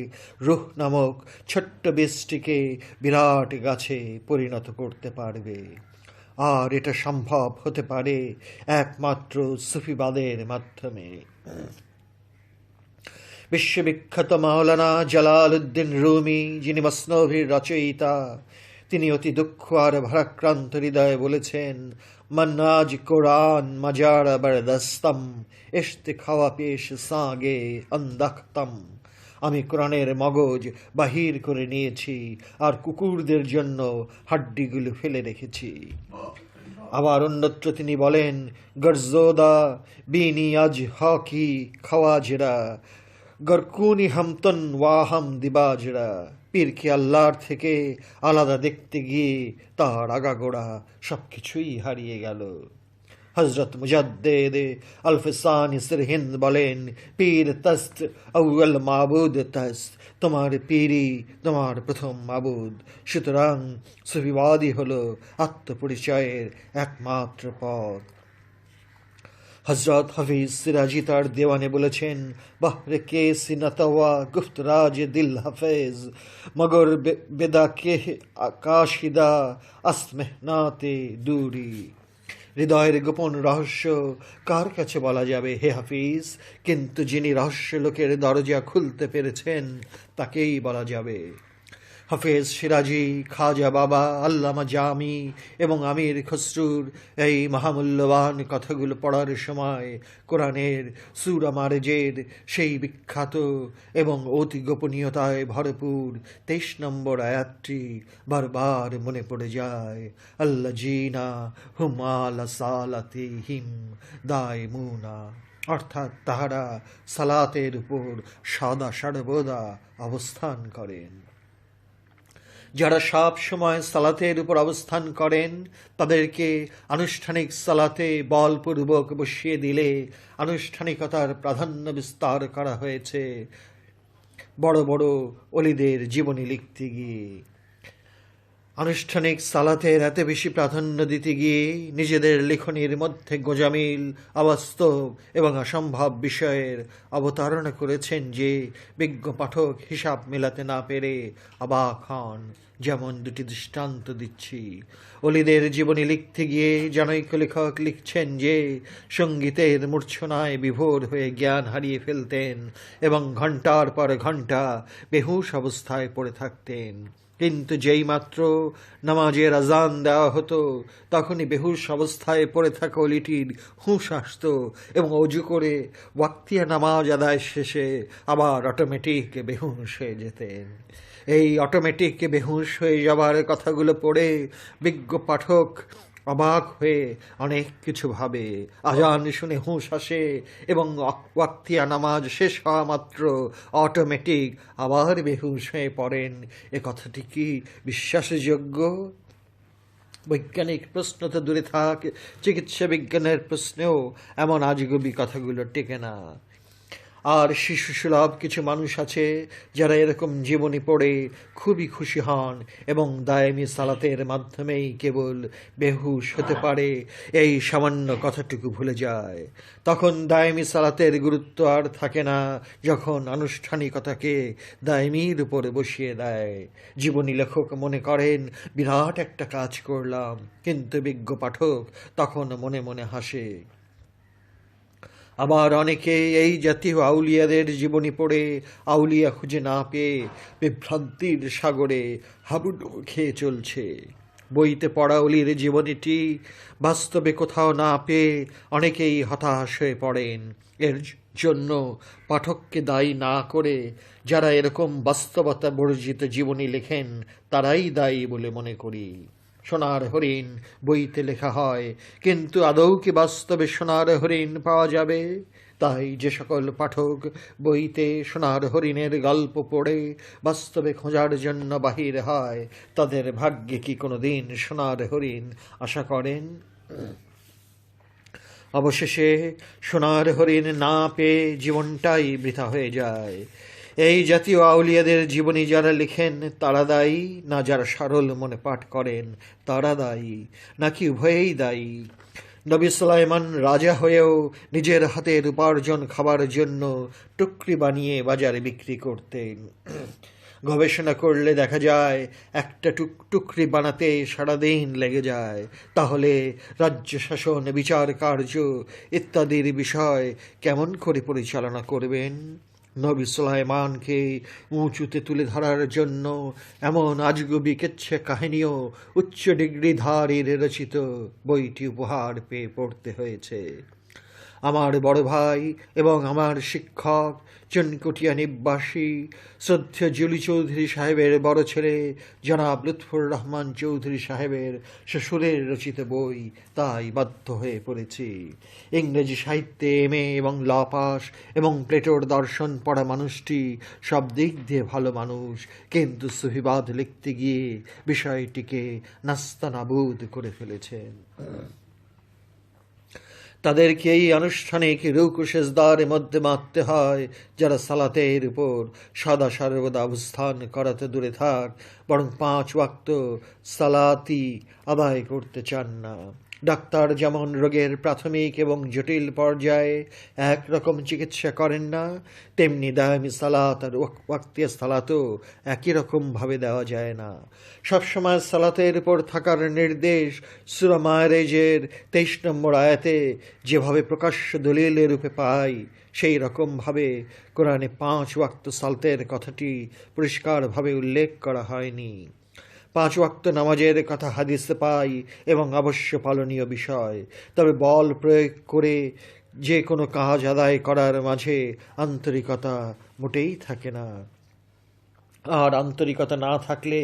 রুহ নামক ছোট্ট বীজটিকে বিরাট গাছে পরিণত করতে পারবে। আর এটা সম্ভব হতে পারে একমাত্র সুফিবাদের মাধ্যমে। বিশ্ববিখ্যাত মাওলানা জালালউদ্দিন রুমি, যিনি মসনভির রচয়িতা, তিনি অতি দুঃখ আর ভারাক্রান্ত হৃদয়ে বলেছেন, মন্নাজ কোরআন মাজারা বরদস্তম, এশতে খাওয়া পেশ সাগে অন্দাখতম। আমি কোরআনের মগজ বাহির করে নিয়েছি আর কুকুরদের জন্য হাড্ডিগুলো ফেলে রেখেছি। আবার অন্যত্র তিনি বলেন, গরজোদা বিনি আজ হকি খাওয়াজরা, গরকুনি হামতন ওয়াহাম দিবাজরা। পীরকে আল্লাহর থেকে আলাদা দেখতে গিয়ে তার আগাগোড়া সব কিছুই হারিয়ে গেল। হজরত মুজাদ্দেদ আলফসানি সিরহিন্দ বলেন, পীর তস্ত আউয়াল মাবুদ তস্ত, তোমার পীরই তোমার প্রথম মাবুদ। সুতরাং সুফিবাদী হল আত্মপরিচয়ের একমাত্র পথ। হজরত হাফিজ সিরাজি তার দেওয়ানে বলেছেন, বাহরে কে সিনাতওয়া গুফতরাজ দিল হাফেজ, মগর বেদা কে আকাশিদা আসমেহনাতে দূরি। হৃদয়ের গোপন রহস্য কার কাছে বলা যাবে হে হাফিজ, কিন্তু যিনি রহস্য লোকের দরজা খুলতে পেরেছেন তাকেই বলা যাবে। হাফেজ সিরাজি, খাজা বাবা, আল্লামা জামি এবং আমির খসরুর এই মহামূল্যবান কথাগুলো পড়ার সময় কোরআনের সূরা মারেজের সেই বিখ্যাত এবং অতি গোপনীয়তায় ভরপুর ২৩ নম্বর আয়াতটি বারবার মনে পড়ে যায়। আল্লাযীনা হুম আলা সালাতিহিম দায়মুনা, অর্থাৎ তাহারা সালাতের উপর সদা সর্বদা অবস্থান করেন। যারা সব সময় সালাতের উপর অবস্থান করেন তাদেরকে আনুষ্ঠানিক সালাতে বলপূর্বক বসিয়ে দিলে আনুষ্ঠানিকতার প্রাধান্য বিস্তার করা হয়েছে বড় বড় অলিদের জীবনী লিখতে গিয়ে। আনুষ্ঠানিক সালাতের এত বেশি প্রাধান্য দিতে গিয়ে নিজেদের লেখনীর মধ্যে গোজামিল, অবাস্তব এবং অসম্ভব বিষয়ের অবতারণা করেছেন যে বিজ্ঞ পাঠক হিসাব মেলাতে না পেরে অবাক হন। যেমন দুটি দৃষ্টান্ত দিচ্ছি। অলিদের জীবনী লিখতে গিয়ে জনৈক লেখক লিখছেন যে সঙ্গীতের মূর্ছনায় বিভোর হয়ে জ্ঞান হারিয়ে ফেলতেন এবং ঘণ্টার পর ঘণ্টা বেহুশ অবস্থায় পড়ে থাকতেন, কিন্তু যেই মাত্র নামাজের আজান দেওয়া হতো তখনই বেহুশ অবস্থায় পড়ে থাকা অলিটির হুঁশ আসত এবং অজু করে ওয়াক্তিয়া নামাজ আদায় শেষে আবার অটোমেটিক বেহুশ হয়ে যেতেন। এই অটোমেটিক বেহুশ হয়ে যাবার কথাগুলো পড়ে বিজ্ঞ পাঠক অবাক হয়ে অনেক কিছু ভাবে। আজান শুনে হুঁশ আসে এবং ওয়াক্তিয়া নামাজ শেষ হওয়া মাত্র অটোমেটিক আবার বেহুশ হয়ে পড়েন। এ কথাটি কি বিশ্বাসযোগ্য? বৈজ্ঞানিক প্রশ্ন তো দূরে থাক, চিকিৎসা বিজ্ঞানের প্রশ্নেও এমন আজগুবি কথাগুলো টেকে না। আর শিশুসুলভ কিছু মানুষ আছে যারা এরকম জীবনী পড়ে খুবই খুশি হন এবং দায়েমি সালাতের মাধ্যমেই কেবল বেহুশ হতে পারে এই সামান্য কথাটুকু ভুলে যায়। তখন দায়েমি সালাতের গুরুত্ব আর থাকে না যখন আনুষ্ঠানিকতাকে দায়েমির উপরে বসিয়ে দেয়। জীবনী লেখক মনে করেন বিরাট একটা কাজ করলাম, কিন্তু বিজ্ঞ পাঠক তখন মনে মনে হাসে। আবার অনেকে এই জাতীয় আউলিয়াদের জীবনী পড়ে আউলিয়া খুঁজে না পেয়ে বিভ্রান্তির সাগরে হাবুডুবু খেয়ে চলছে। বইতে পড়া অলির জীবনীটি বাস্তবে কোথাও না পেয়ে অনেকেই হতাশ হয়ে পড়েন। এর জন্য পাঠককে দায়ী না করে যারা এরকম বাস্তবতা বর্জিত জীবনী লেখেন তারাই দায়ী বলে মনে করি। সোনার হরিণ বইতে লেখা হয়, কিন্তু আদৌ কি বাস্তবে সোনার হরিণ পাওয়া যাবে? তাই যে সকল পাঠক বইতে সোনার হরিণের গল্প পড়ে বাস্তবে খোঁজার জন্য বাহির হয় তাদের ভাগ্যে কি কোনো দিন সোনার হরিণ আশা করেন? অবশেষে সোনার হরিণ না পেয়ে জীবনটাই বৃথা হয়ে যায়। এই জাতীয় আউলিয়াদের জীবনী যারা লেখেন তারা দায়ী, না যারা সরল মনে পাঠ করেন তারা দায়ী, নাকি উভয়েই দায়ী? নবী সুলাইমান রাজা হয়েও নিজের হাতের উপার্জন খাবার জন্য টুকরি বানিয়ে বাজারে বিক্রি করতেন। গবেষণা করলে দেখা যায় একটা টুকরি বানাতে সারাদিন লেগে যায়। তাহলে রাজ্য শাসন, বিচার কার্য ইত্যাদির বিষয় কেমন করে পরিচালনা করবেন? নবী সুলাইমানকে উঁচুতে তুলে ধরার জন্য এমন আজগুবি কেচ্ছা কাহিনীও উচ্চ ডিগ্রিধারীর রচিত বইটি উপহার পেয়ে পড়তে হয়েছে। আমার বড় ভাই এবং আমার শিক্ষক চনকুটিয়া নিবাসী শ্রদ্ধেয় জুলি চৌধুরী সাহেবের বড় ছেলে জনাব লুৎফুর রহমান চৌধুরী সাহেবের শ্বশুরের রচিত বই, তাই বাধ্য হয়ে পড়েছি। ইংরেজি সাহিত্যে MA এবং ল পাস এবং প্লেটোর দর্শন পড়া মানুষটি সব দিক দিয়ে ভালো মানুষ, কিন্তু সুফিবাদ লিখতে গিয়ে বিষয়টিকে নাস্তানাবুদ করে ফেলেছেন। তাদেরকে এই আনুষ্ঠানিক রুকু সেজদার মধ্যে মারতে হয় যারা সালাতের উপর সদা সর্বদা অবস্থান করাতে দূরে থাক, বরং 5 ওয়াক্ত সালাতি আদায় করতে চান না। ডাক্তার যেমন রোগের প্রাথমিক এবং জটিল পর্যায়ে একরকম চিকিৎসা করেন না, তেমনি দায়ামি সালাত আর ওয়াক্তিয়া সালাতও একই রকমভাবে দেওয়া যায় না। সবসময় সালাতের উপর থাকার নির্দেশ সূরা মায়েরেজের 23 নম্বর আয়াতে যেভাবে প্রকাশ্য দলিলের রূপে পাই, সেই রকমভাবে কোরআনে 5 ওয়াক্ত সালাতের কথাটি পরিষ্কারভাবে উল্লেখ করা হয়নি। 5 ওয়াক্ত নামাজের কথা হাদিসে পাই এবং অবশ্য পালনীয় বিষয়, তবে বল প্রয়োগ করে যে কোনো কাজ আদায় করার মাঝে আন্তরিকতা মোটেই থাকে না। আর আন্তরিকতা না থাকলে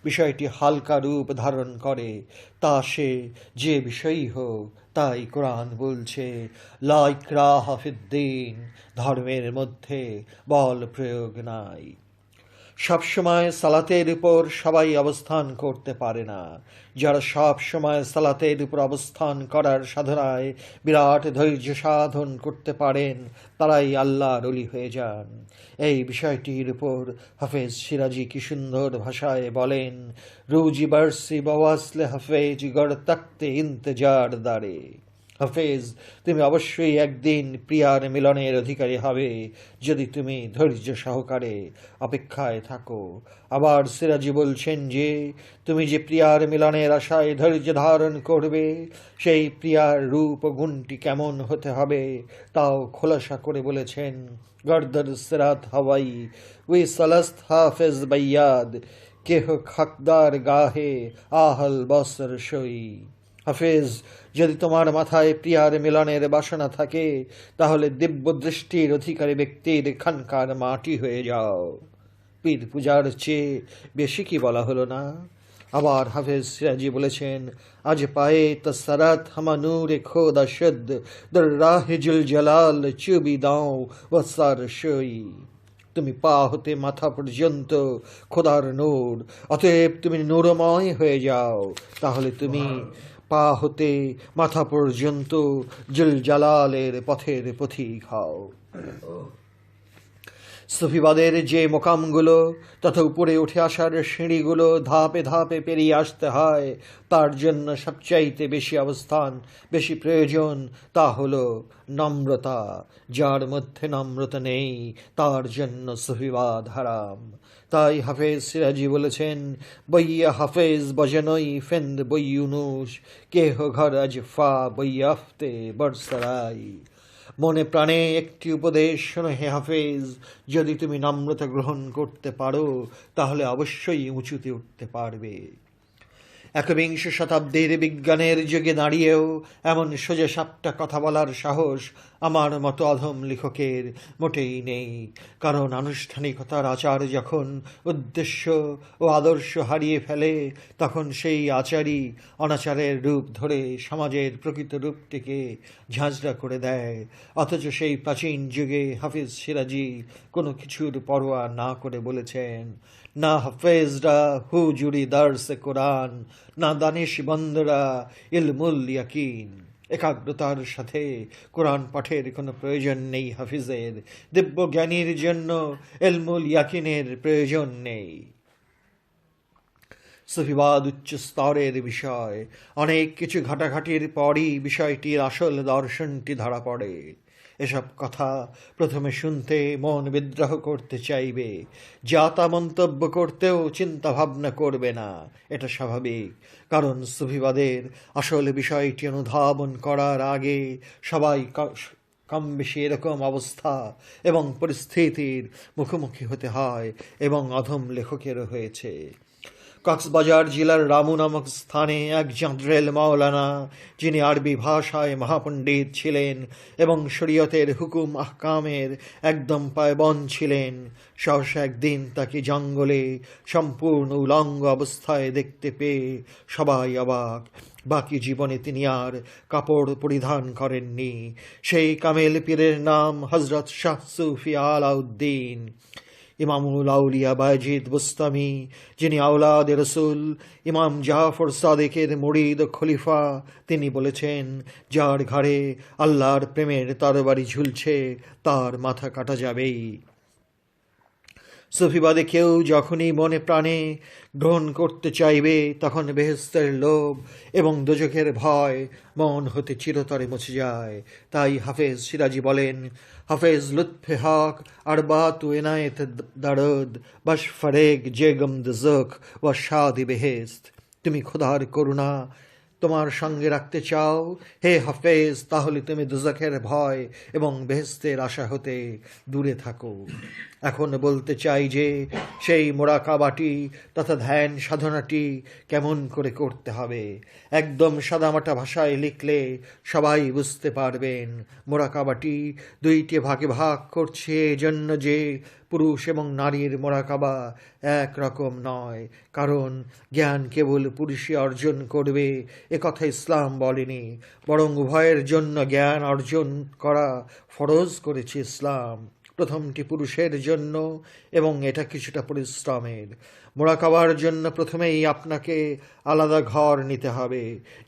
বিষয়টি হালকা রূপ ধারণ করে, তা সে যে বিষয়ই হোক। তাই কোরআন বলছে, লা ইকরাহা ফিদ্দীন, ধর্মের মধ্যে বল প্রয়োগ নাই। সবসময় সালাতের উপর সবাই অবস্থান করতে পারে না। যারা সব সময় সালাতের উপর অবস্থান করার সাধনায় বিরাট ধৈর্য সাধন করতে পারেন, তারাই আল্লাহর ওলি হয়ে যান। এই বিষয়টির উপর হাফেজ সিরাজি কি সুন্দর ভাষায় বলেন, রুজি বারসি বাওয়াসলে হাফেজ গড় তাকতে ইন্তজার দারে। হাফেজ, তুমি অবশ্যই একদিন প্রিয়ার মিলনের অধিকারী হবে যদি তুমি ধৈর্য সহকারে অপেক্ষায় থাকো। আবার সিরাজি বলছেন যে, তুমি যে প্রিয়ার মিলনের আশায় ধৈর্য ধারণ করবে, সেই প্রিয়ার রূপ ও গুণটি কেমন হতে হবে তাও খোলাসা করে বলেছেন। গর্দর সিরাত হাওয়াই উই সালাস্ত হাফেজ বাইয়াদ কেহ খাকদার গাহে আহল বসর সই। হাফেজ, যদি তোমার মাথায় প্রিয়ার মিলনের বাসনা থাকে, তাহলে দিব্য দৃষ্টির অধিকারী ব্যক্তির খানকার মাটি হয়ে যাও। পীর পূজার চেয়ে বেশি কি বলা হলো না? আবার হাফেজ সিরাজি বলেছেন, আজ পায়ে তসরাত হামা নূরে খোদা শুদ্ধ দর রাহিজুল জালাল চুবি দাও ওয়াসার সই। তুমি পা হতে মাথা পর্যন্ত খোদার নূর, অতএব তুমি নূরময় হয়ে যাও। তাহলে তুমি পা হতে মাথা পর্যন্ত জুল জালালের পথের পথিক হও। সুফিবাদের যে মোকামগুলো তথা উপরে উঠে আসার সিঁড়িগুলো ধাপে ধাপে পেরিয়ে আসতে হয়, তার জন্য সবচাইতে বেশি প্রয়োজন তা হলো নম্রতা। যার মধ্যে নম্রতা নেই, তার জন্য সুফিবাদ হারাম। তাই হাফেজ সিরাজি বলেছেন, বইয়া হাফেজ বজনই ফেন্দ বইউনুস কেহ ঘর আজ ফা বইয়াফতে বরসরাই। মনে প্রাণে একটি উপদেশ শোনো হে হাফেজ, যদি তুমি নম্রতা গ্রহণ করতে পারো, তাহলে অবশ্যই উঁচুতে উঠতে পারবে। একবিংশ শতাব্দীর বিজ্ঞানের যুগে দাঁড়িয়েও এমন সোজা সাপটা কথা বলার সাহস আমার মতো অধম লেখকের মোটেই নেই। কারণ আনুষ্ঠানিকতার আচার যখন উদ্দেশ্য ও আদর্শ হারিয়ে ফেলে, তখন সেই আচারই অনাচারের রূপ ধরে সমাজের প্রকৃত রূপটিকে ঝাঁঝরা করে দেয়। অথচ সেই প্রাচীন যুগে হাফিজ সিরাজি কোনো কিছুর পরোয়া না করে বলেছেন, না হাফেজরা হুজুরি দার্সে কোরআন, না দানিশ বন্দরা ইলমুল ইয়াকিন। একাগ্রতার সাথে কোরআন পাঠের কোনো প্রয়োজন নেই হাফিজের, দিব্য জ্ঞানীর জন্য ইলমুল ইয়াকিনের প্রয়োজন নেই। সুফিবাদ উচ্চ স্তরের বিষয়। অনেক কিছু ঘাটাঘাটির পরই বিষয়টির আসল দর্শনটি ধরা পড়ে। এসব কথা প্রথমে শুনতে মন বিদ্রোহ করতে চাইবে, যা তা মন্তব্য করতেও চিন্তা ভাবনা করবে না। এটা স্বাভাবিক, কারণ সুফিবাদের আসল বিষয়টি অনুধাবন করার আগে সবাই কম বেশি এরকম অবস্থা এবং পরিস্থিতির মুখোমুখি হতে হয়, এবং অধম লেখকেরও হয়েছে। কক্সবাজার জেলার রামু নামক স্থানে এক জাদ্রেল মাওলানা, যিনি আরবি ভাষায় মহাপণ্ডিত ছিলেন এবং শরীয়তের হুকুম আহকামের একদম পায়বন ছিলেন, সহসা একদিন তাকে জঙ্গলে সম্পূর্ণ উলঙ্গ অবস্থায় দেখতে পেয়ে সবাই অবাক। বাকি জীবনে তিনি আর কাপড় পরিধান করেননি। সেই কামেল পীরের নাম হজরত শাহ সুফি আলাউদ্দিন। ইমামুল আউলিয়া বায়েজিদ বুস্তামি, যিনি আওলাদে রসুল ইমাম জাফর সাদেকের মুরিদ খলিফা, তিনি বলেছেন, যার ঘাড়ে আল্লাহর প্রেমের তরবারি ঝুলছে, তার মাথা কাটা যাবেই। সুফিবাদে কেউ যখনই মনে প্রাণে গ্রহণ করতে চাইবে, তখন বেহেশতের লোভ এবং দোজখের ভয় মন হতে চিরতরে মুছে যায়। তাই হাফেজ সিরাজি বলেন, হাফেজ লুৎফে হক আরবাতু এনায়েত দারদ বাস ফরেগ জেগম দোজখ ওয়া শাদি বেহেশত। তুমি খোদার করুণা তোমার সঙ্গে রাখতে চাও হে হাফেজ, তাহলে তুমি দুজখের ভয় এবং বেহেশতের আশা হতে দূরে থাকো। এখন বলতে চাই যে সেই মোরাকাবাটি তথা ধ্যান সাধনাটি কেমন করে করতে হবে। একদম সাদামাটা ভাষায় লিখলে সবাই বুঝতে পারবেন। মোরাকাবাটি দুইটি ভাগে ভাগ করছে এজন্য যে পুরুষ এবং নারীর মোরাকাবা এক রকম নয়, কারণ জ্ঞান কেবল পুরুষই অর্জন করবে এ কথা ইসলাম বলেনি, বরং উভয়ের জন্য জ্ঞান অর্জন করা ফরজ করেছে ইসলাম। প্রথমটি পুরুষের জন্য এবং এটা কিছুটা পরিশ্রমের। মোরাকাবার জন্য প্রথমেই আপনাকে আলাদা ঘর নিতে হবে।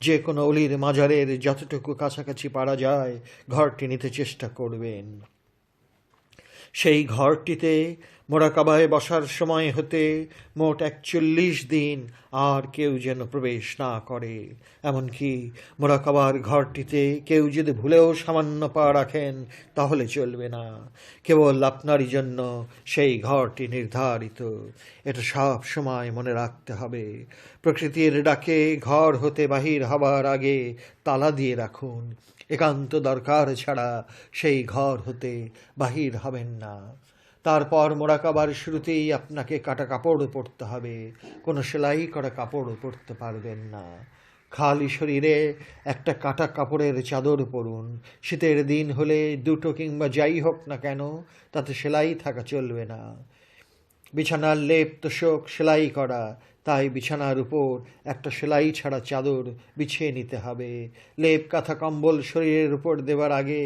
যে কোনো অলির মাজারের যতটুকু কাছাকাছি পারা যায় ঘরটি নিতে চেষ্টা করবেন। সেই ঘরটিতে মোরাকাবায় বসার সময় হতে মোট ৪১ দিন আর কেউ যেন প্রবেশ না করে। এমনকি মোরাকাবার ঘরটিতে কেউ যদি ভুলেও সামান্য পা রাখেন তাহলে চলবে না। কেবল আপনারই জন্য সেই ঘরটি নির্ধারিত। এটা সব সময় মনে রাখতে হবে। প্রকৃতির ডাকে ঘর হতে বাহির হবার আগে তালা দিয়ে রাখুন। একান্ত দরকার ছাড়া সেই ঘর হতে বাহির হবেন না। তারপর মোরাকাবার শুরুতেই আপনাকে কাটা কাপড় পরতে হবে। কোনো সেলাই করা কাপড় পরতে পারবেন না। খালি শরীরে একটা কাটা কাপড়ের চাদর পরুন। শীতের দিন হলে দুটো কিংবা যাই হোক না কেন তাতে সেলাই থাকা চলবে না। বিছানার লেপ তোষক সেলাই করা, তাই বিছানার উপর একটা সেলাই ছাড়া চাদর বিছিয়ে নিতে হবে। লেপ কাঁথা কম্বল শরীরের উপর দেওয়ার আগে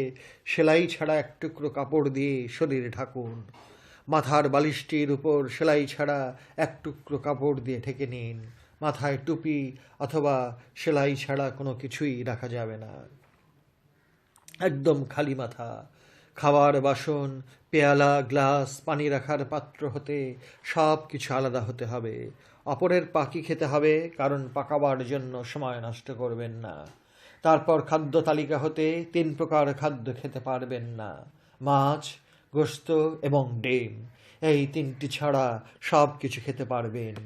সেলাই ছাড়া এক টুকরো কাপড় দিয়ে শরীর ঢাকুন। মাথার বালিশটির উপর সেলাই ছাড়া এক টুকরো কাপড় দিয়ে ঢেকে নিন। মাথায় টুপি অথবা সেলাই ছাড়া কোনো কিছুই রাখা যাবে না। একদম খালি মাথা। খাবার বাসন, পেয়ালা, গ্লাস, পানি রাখার পাত্র হতে সব কিছু আলাদা হতে হবে। অপরের পাখি খেতে হবে, কারণ পাকাবার জন্য সময় নষ্ট করবেন না। তারপর খাদ্য তালিকা হতে ৩ প্রকার খাদ্য খেতে পারবেন না: মাছ, গোশত এবং ডিম। এই ৩টি ছাড়া সব কিছু খেতে পারবেন।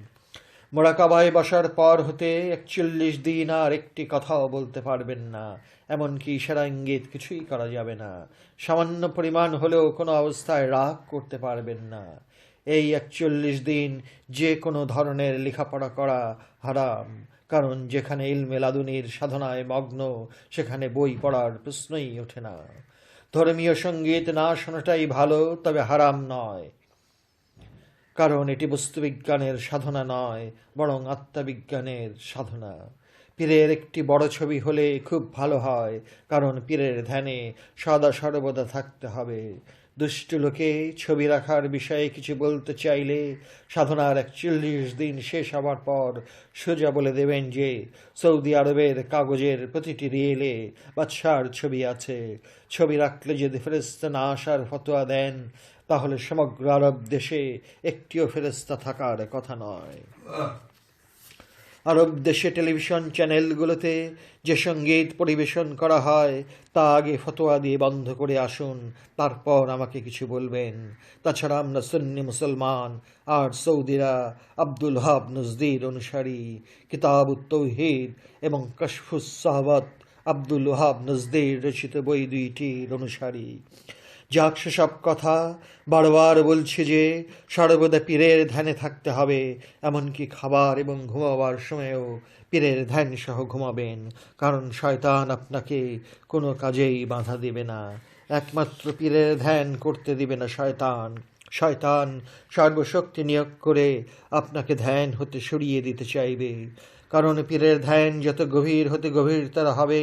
মোরাকাবায় বসার পর হতে ৪১ দিন আর একটি কথাও বলতে পারবেন না। এমনকি ইশারা ইঙ্গিত কিছুই করা যাবে না। সামান্য পরিমাণ হলেও কোনো অবস্থায় রাগ করতে পারবেন না। এই ৪১ দিন যে কোনো ধরনের লেখাপড়া করা হারাম, কারণ যেখানে ইলমে লাদুনির সাধনায় মগ্ন সেখানে বই পড়ার প্রশ্নই ওঠে না। ধর্মীয় সঙ্গীত না শোনাটাই ভালো, তবে হারাম নয়, কারণ এটি বস্তুবিজ্ঞানের সাধনা নয়, বরং আত্মবিজ্ঞানের সাধনা। পীরের একটি বড় ছবি হলে খুব ভালো হয়, কারণ পীরের ধ্যানে সদা সর্বদা থাকতে হবে। দুষ্ট লোকে ছবি রাখার বিষয়ে কিছু বলতে চাইলে সাধনার ৪১ দিন শেষ হবার পর সোজা বলে দেবেন যে সৌদি আরবের কাগজের প্রতিটি রিয়েলে বাদশার ছবি আছে। ছবি রাখলে যদি ফেরেশতা না আসার ফতোয়া দেন, তাহলে সমগ্র আরব দেশে একটিও ফেরেশতা থাকার কথা নয়। আরব দেশে টেলিভিশন চ্যানেলগুলোতে যে সঙ্গীত পরিবেশন করা হয় তা আগে ফতোয়া দিয়ে বন্ধ করে আসুন, তারপর আমাকে কিছু বলবেন। তাছাড়া আমরা সুন্নি মুসলমান, আর সৌদিরা আব্দুল ওয়াহাব নজদির অনুসারী। কিতাবুত তাওহীদ এবং কাশফুস সাহাবাত আব্দুল ওয়াহাব নজদির রচিত বই দুইটির অনুসারী। যাক, সেসব কথা বারবার বলছি যে সর্বদা পীরের ধ্যানে থাকতে হবে। এমনকি খাবার এবং ঘুমাবার সময়ও পীরের ধ্যান সহ ঘুমাবেন, কারণ শয়তান আপনাকে কোনো কাজেই বাধা দেবে না। একমাত্র পীরের ধ্যান করতে দিবে না শয়তান। শয়তান সর্বশক্তি নিয়োগ করে আপনাকে ধ্যান হতে সরিয়ে দিতে চাইবে, কারণ পীরের ধ্যান যত গভীর হতে গভীরতর হবে,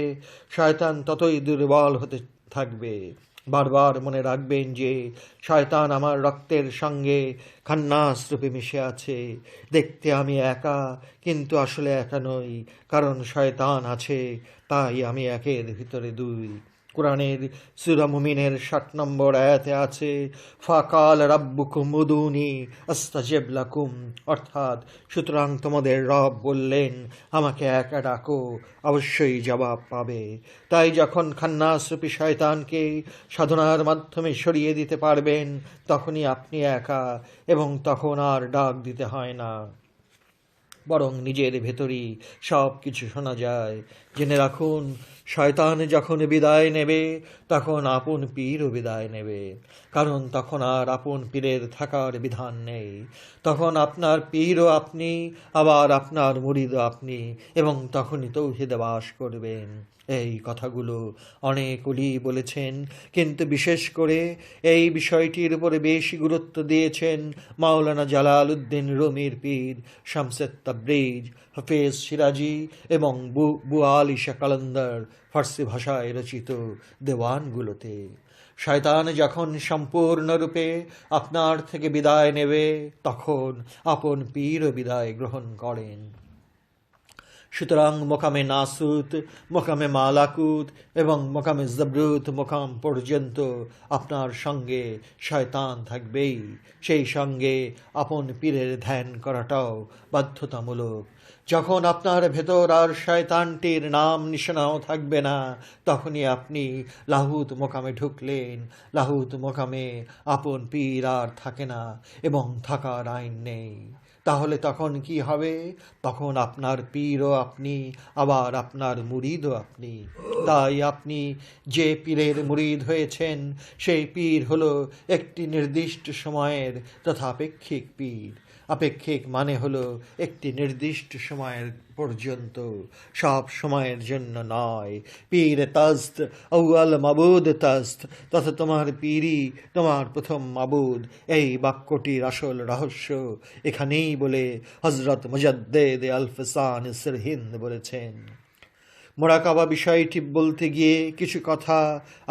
শয়তান ততই দুর্বল হতে থাকবে। বারবার মনে রাখবেন যে শয়তান আমার রক্তের সঙ্গে খান্নাস রূপে মিশে আছে। দেখতে আমি একা, কিন্তু আসলে একা নই, কারণ শয়তান আছে, তাই আমি একের ভিতরে দুই। কোরআনের সূরা মুমিনের 60 নম্বর আয়াতে আছে, ফাকাল রাব্বুকুম উদুনি আস্তাজিব লাকুম, অর্থাৎ সুতরাং তোমাদের রব বললেন আমাকে একা ডাকো, অবশ্যই জবাব পাবে। তাই যখন খান্নাস রূপী শয়তানকে সাধনার মাধ্যমে সরিয়ে দিতে পারবেন, তখনই আপনি একা, এবং তখন আর ডাক দিতে হয় না, বরং নিজের ভেতরই সব কিছু শোনা যায়। জেনে রাখুন, শয়তান যখন বিদায় নেবে, তখন আপন পীরও বিদায় নেবে, কারণ তখন আর আপন পীরের থাকার বিধান নেই। তখন আপনার পীরও আপনি, আবার আপনার মুরিদও আপনি, এবং তখনই তৌহিদে বাস করবেন। এই কথাগুলো অনেক ওলি বলেছেন, কিন্তু বিশেষ করে এই বিষয়টির উপরে বেশি গুরুত্ব দিয়েছেন মাওলানা জালালউদ্দিন রুমির পীর শামসেদ তাবরিজ, হাফেজ সিরাজি এবং বুয়ালিশা কালান্দার ফার্সি ভাষায় রচিত দেওয়ানগুলোতে। শয়তান যখন সম্পূর্ণরূপে আপনার থেকে বিদায় নেবে, তখন আপন পীরও বিদায় গ্রহণ করেন। সুতরাং মোকামে নাসুত, মোকামে মালাকুত এবং মোকামে জবরুত মোকাম পর্যন্ত আপনার সঙ্গে শয়তান থাকবেই। সেই সঙ্গে আপন পীরের ধ্যান করাটাও বাধ্যতামূলক। যখন আপনার ভেতর আর শয়তানটির নাম নিশানাও থাকবে না, তখনই আপনি লাহুত মোকামে ঢুকলেন। লাহুত মোকামে আপন পীর আর থাকে না, এবং থাকার আইন নেই। তাহলে তখন কি হবে? তখন আপনার পীরও আপনি, আবার আপনার মুরিদও আপনি। তাই আপনি যে পীরের মুরিদ হয়েছেন, সেই পীর হলো একটি নির্দিষ্ট সময়ের তথা আপেক্ষিক পীর। আপেক্ষিক মানে হলো একটি নির্দিষ্ট সময়ের পর্যন্ত, সব সময়ের জন্য নয়। পীর তাস্ত আউয়াল মাবুদ তাস্ত, তথা তোমার পীরই তোমার প্রথম মাবুদ। এই বাক্যটির আসল রহস্য এখানেই বলে হজরত মুজাদ্দেদ আল-ফসান সিরহিন্দ বলেছেন। মোরাকাবা বিষয়টি বলতে গিয়ে কিছু কথা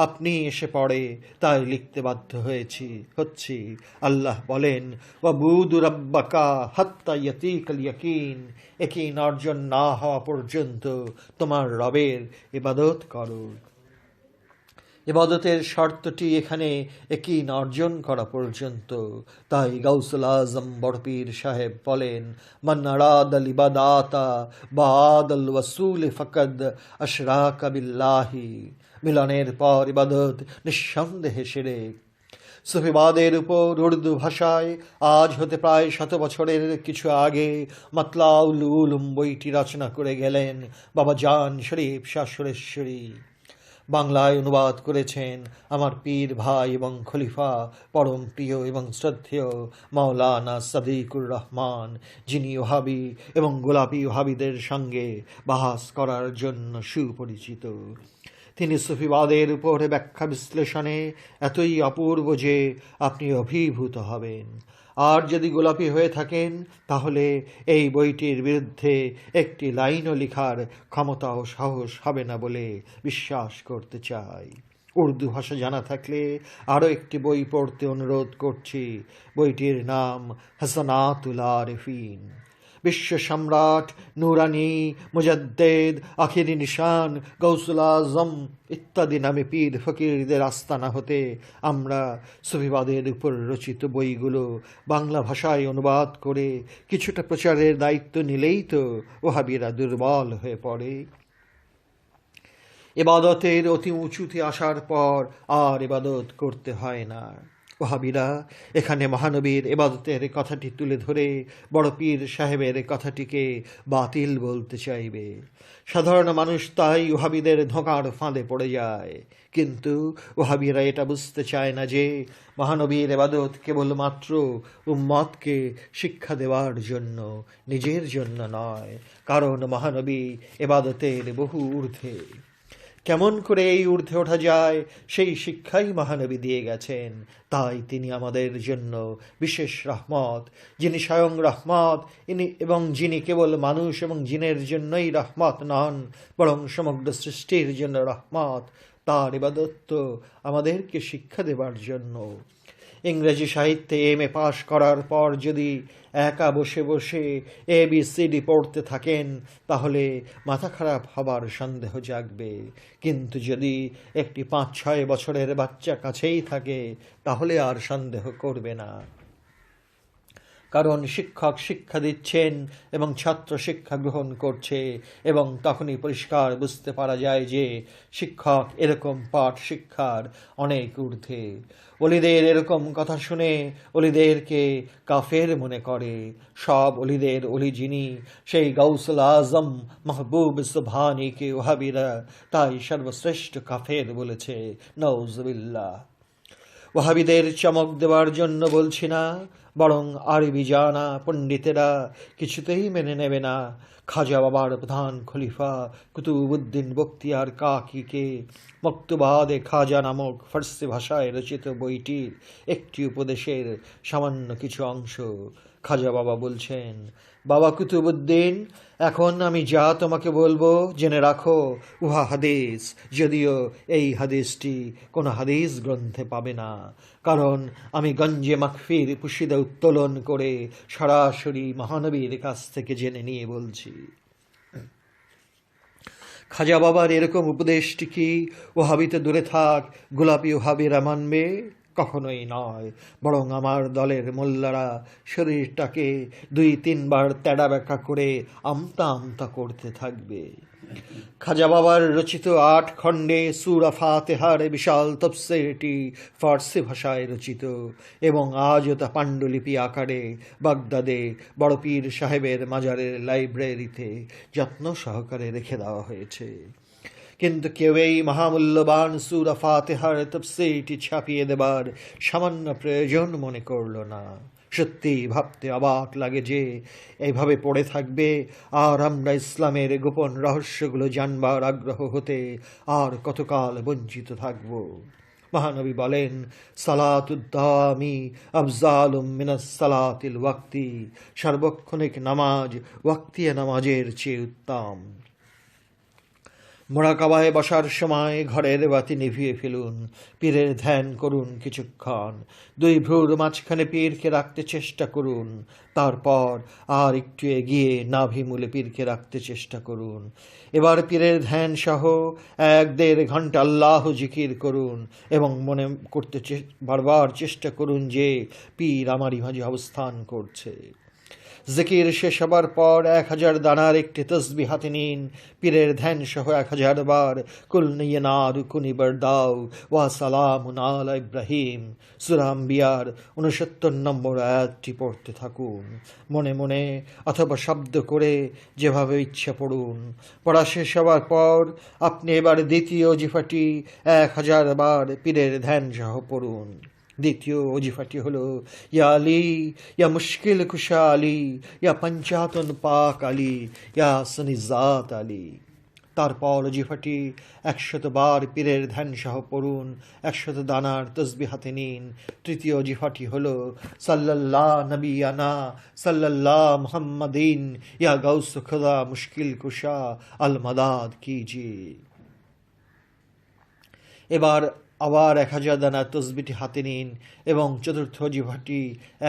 আপনি এসে পড়ে, তাই লিখতে বাধ্য হচ্ছি। আল্লাহ বলেন, ওয়াবুদু রাব্বাকা হাত্তা ইয়াতিকাল ইয়াকিন, ইয়াকিন অর্জন না হওয়া পর্যন্ত তোমার রবের ইবাদত করো। ইবাদতের শর্তটি এখানে ইয়াকিন অর্জন করা পর্যন্ত। তাই গাউসুল আজম বড়পীর সাহেব বলেন, মান আরাদাল ইবাদাতা বাদাল ওয়াসুল ফাকাদ আশরাকা বিল্লাহি, মিলনের পর ইবাদত নিঃসন্দেহে শিরক। সুফিবাদের উপর উর্দু ভাষায় আজ হতে প্রায় 100 বছরের কিছু আগে মাতলাউল উলুম বইটি রচনা করে গেলেন বাবা জান শরীফ শাহ সুরেশ্বরী। বাংলায় অনুবাদ করেছেন আমার পীর ভাই এবং খলিফা, পরম প্রিয় এবং শ্রদ্ধেয় মাওলানা সাদিকুর রহমান, যিনি ওহাবি এবং গোলাপি ওহাবিদের সঙ্গে বাহাস করার জন্য সুপরিচিত। তিনি সুফিবাদের উপর ব্যাখ্যা বিশ্লেষণে এতই অপূর্ব যে আপনি অভিভূত হবেন। আর যদি গোলাপি হয়ে থাকেন, তাহলে এই বইটির বিরুদ্ধে একটি লাইনও লেখার ক্ষমতা ও সাহস হবে না বলে বিশ্বাস করতে চাই। উর্দু ভাষা জানা থাকলে আরও একটি বই পড়তে অনুরোধ করছি। বইটির নাম হাসানাতুল আরিফিন। বিশ্ব সম্রাট, নুরানি, মুজাদ্দেদ, আখিরি নিশান, গৌসুল আজম ইত্যাদি নামে পীর ফকিরদের আস্তানা হতে আমরা সুফিবাদের উপর রচিত বইগুলো বাংলা ভাষায় অনুবাদ করে কিছুটা প্রচারের দায়িত্ব নিলেই তো ওহাবিরা দুর্বল হয়ে পড়ে। ইবাদতের অতি উঁচুতে আসার পর আর ইবাদত করতে হয় না। ওহাবিরা এখানে মহানবীর ইবাদতের কথাটি তুলে ধরে বড় পীর সাহেবের কথাটিকে বাতিল বলতে চাইবে। সাধারণ মানুষ তাই ওহাবিদের ধোঁকার ফাঁদে পড়ে যায়। কিন্তু ওহাবিরা এটা বুঝতে চায় না যে মহানবীর ইবাদত কেবলমাত্র উম্মতকে শিক্ষা দেওয়ার জন্য, নিজের জন্য নয়। কারণ মহানবী ইবাদতের বহু ঊর্ধ্বে। কেমন করে এই ঊর্ধ্বে ওঠা যায়, সেই শিক্ষাই মহানবী দিয়ে গেছেন। তাই তিনি আমাদের জন্য বিশেষ রহমত। যিনি স্বয়ং রহমত এবং যিনি কেবল মানুষ এবং জিনের জন্যই রহমত নন, বরং সমগ্র সৃষ্টির জন্য রহমত, তার ইবাদত আমাদেরকে শিক্ষা দেবার জন্য। ইংরেজি সাহিত্যে এম.এ পাশ করার পর যদি একা বসে বসে ABCD পড়তে থাকেন তাহলে মাথা খারাপ হবার সন্দেহ জাগবে, কিন্তু যদি একটি 5-6 বছরের বাচ্চা কাছেই থাকে তাহলে আর সন্দেহ করবে না। কারণ শিক্ষক শিক্ষা দিচ্ছেন এবং ছাত্র শিক্ষা গ্রহণ করছে, এবং তখনই পরিষ্কার বুঝতে পারা যায় যে শিক্ষক এরকম পাঠ শিক্ষার অনেক ঊর্ধ্বে। অলিদের এরকম কথা শুনে অলিদেরকে কাফের মনে করে। সব অলিদের অলি যিনি, সেই গাউসুল আজম মাহবুব সুবহানীকে ওহাবিরা তাই সর্বশ্রেষ্ঠ কাফের বলেছে, নাউজুবিল্লাহ। ওয়াহাবিদের চমক দেওয়ার জন্য বলছি না, বরং আরবি জানা পণ্ডিতেরা কিছুতেই মেনে নেবে না খাজা বাবার প্রধান খলিফা কুতুবউদ্দিন বখতিয়ার কাকিকে মক্তবাদে খাজা নামক ফার্সি ভাষায় রচিত বইটির একটি উপদেশের সামান্য কিছু অংশ। খাজা বাবা বলছেন, বাবা কুতুবউদ্দিন, এখন আমি যা তোমাকে বলবো জেনে রাখো, উহা হাদিস, যদিও এই হাদিসটি কোনো হাদিস গ্রন্থে পাবে না, কারণ আমি গঞ্জে মাকফির পুশিদা উত্তোলন করে সরাসরি মহানবীর কাছ থেকে জেনে নিয়ে বলছি। খাজা বাবার এরকম উপদেশটি কি ওহাবিতে দূরে থাক গোলাপি ওহাবিরা মানবে? কখনোই নয়, বরং আমার দলের মোল্লারা শরীরটাকে 2-3 বার তেড়া ব্যাকা করে আমতা আমতা করতে থাকবে। খাজা বাবার রচিত 8 খণ্ডে সূরা ফাতিহার বিশাল তফসিরটি ফার্সি ভাষায় রচিত, এবং আজও তা পাণ্ডুলিপি আকারে বাগদাদে বড় পীর সাহেবের মাজারের লাইব্রেরিতে যত্ন সহকারে রেখে দেওয়া হয়েছে। কিন্তু কেউ এই মহামূল্যবান সূরা ফাতিহার তফসিরটি ছাপিয়ে দেবার সামান্য প্রয়োজন মনে করল না। সত্যি ভাবতে অবাক লাগে যে এইভাবে পড়ে থাকবে আর আমরা ইসলামের গোপন রহস্যগুলো জানবার আগ্রহ হতে আর কতকাল বঞ্চিত থাকব। মহানবী বলেন, সালাতুদ্দামি আফজালুম মিনাস সালাতিল ওয়াক্তি, সার্বক্ষণিক নামাজ ওয়াক্তিয়া নামাজের চেয়ে উত্তম। মোরাকাবায় বসার সময় ঘরের বাতি নিভিয়ে ফেলুন, পীরের ধ্যান করুন কিছুক্ষণ, 2 ভ্রুর মাঝখানে পীরকে রাখতে চেষ্টা করুন, তারপর আর একটু এগিয়ে নাভিমূলে পীরকে রাখতে চেষ্টা করুন। এবার পীরের ধ্যান সহ 1-1.5 ঘন্টা আল্লাহ জিকির করুন এবং মনে করতে বারবার চেষ্টা করুন যে পীর আমারই মাঝে অবস্থান করছে। জিকির শেষ হবার পর 1000 দানার একটি তসবিহ হাতে নিন, পীরের ধ্যান সহ 1000 বার কুল নিয়না রুকুনি বরদাও ওয়া সালামুন আলা ইব্রাহিম সূরা আম্বিয়ার 69 নম্বর আয়াতটি পড়তে থাকুন, মনে মনে অথবা শব্দ করে যেভাবে ইচ্ছা পড়ুন। পড়া শেষ হবার পর আপনি এবার দ্বিতীয় ওজিফাটি 1000 বার পীরের ধ্যান সহ পড়ুন। দ্বিতীয় ওজিফাটি হলো, ইয়া আলী, ইয়া মুশকিল কুশা আলী, ইয়া পঞ্চাতন পাক আলী, ইয়া সনিজাত আলী। তারপর ওজিফাটি 100 বার পীরের ধ্যান সহ পড়ুন, 100 দানার তসবিহ হাতে নিন। তৃতীয় ওজিফাটি হলো, সাল্লাল্লাহ নবিয়ানা সাল্লাল্লাহ মুহাম্মাদিন, ইয়া গাউস খুদা মুশকিল কুশা আল মাদাদ কিজিয়ে। এবার আবার 1000 দানা তসবিটি হাতে নিন এবং চতুর্থ ওজিফাটি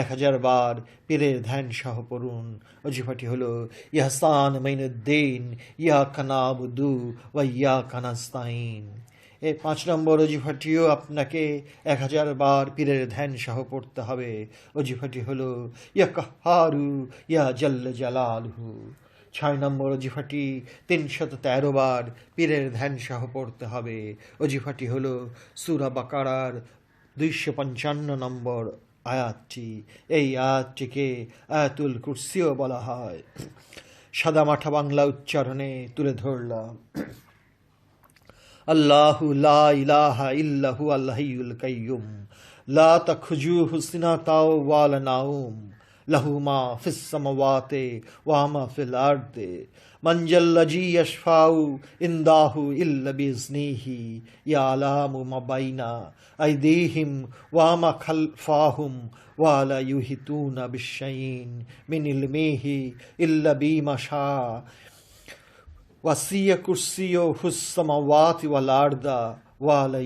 1000 বার পীরের ধ্যান সহ পড়ুন। ওজিফাটি হলো, ইহসান মাইনুদ্দিন, ইয়া কানাবুদু ওয়া ইয়া কানাস্তাইন। এই 5 নম্বর ওজিফাটিও আপনাকে 1000 বার পীরের ধ্যান সহ পড়তে হবে। ওজিফাটি হলো, ইয়া কাহারু ইয়া জাল্লা জালালহু। 6 নম্বর ওজিফাটি 313 বার পীরের ধ্যান সহ পড়তে হবে। ওজিফাটি হলো সূরা বাকারার 255 নম্বর আয়াতটি। এই আয়াতটিকে আয়াতুল কুরসিও বলা হয়। সাদামাঠা বাংলা উচ্চারণে তুলে ধরলাম, আল্লাহু লা ইলাহা ইল্লাহু আল হাইয়ুল কাইয়্যুম লা তাখুজুহু সিনাতাও ওয়ালা নাওম লাহু মা ফিস সামাওয়াতি ওয়া মা ফিল আরদি মান জাল্লাযী ইয়াশফাউ ইনদাহু ইল্লা বিইজনিহি ইয়ালামু মা বাইনা আইদিহিম ওয়া মা খালফাহুম ওয়া লা ইউহিতুনা বিশাইইন মিন ইলমিহি ইল্লা বিমা শাআ ওয়াসিয়া কুরসিয়ুহুস সামাওয়াতি ওয়াল আরদা ওয়ালা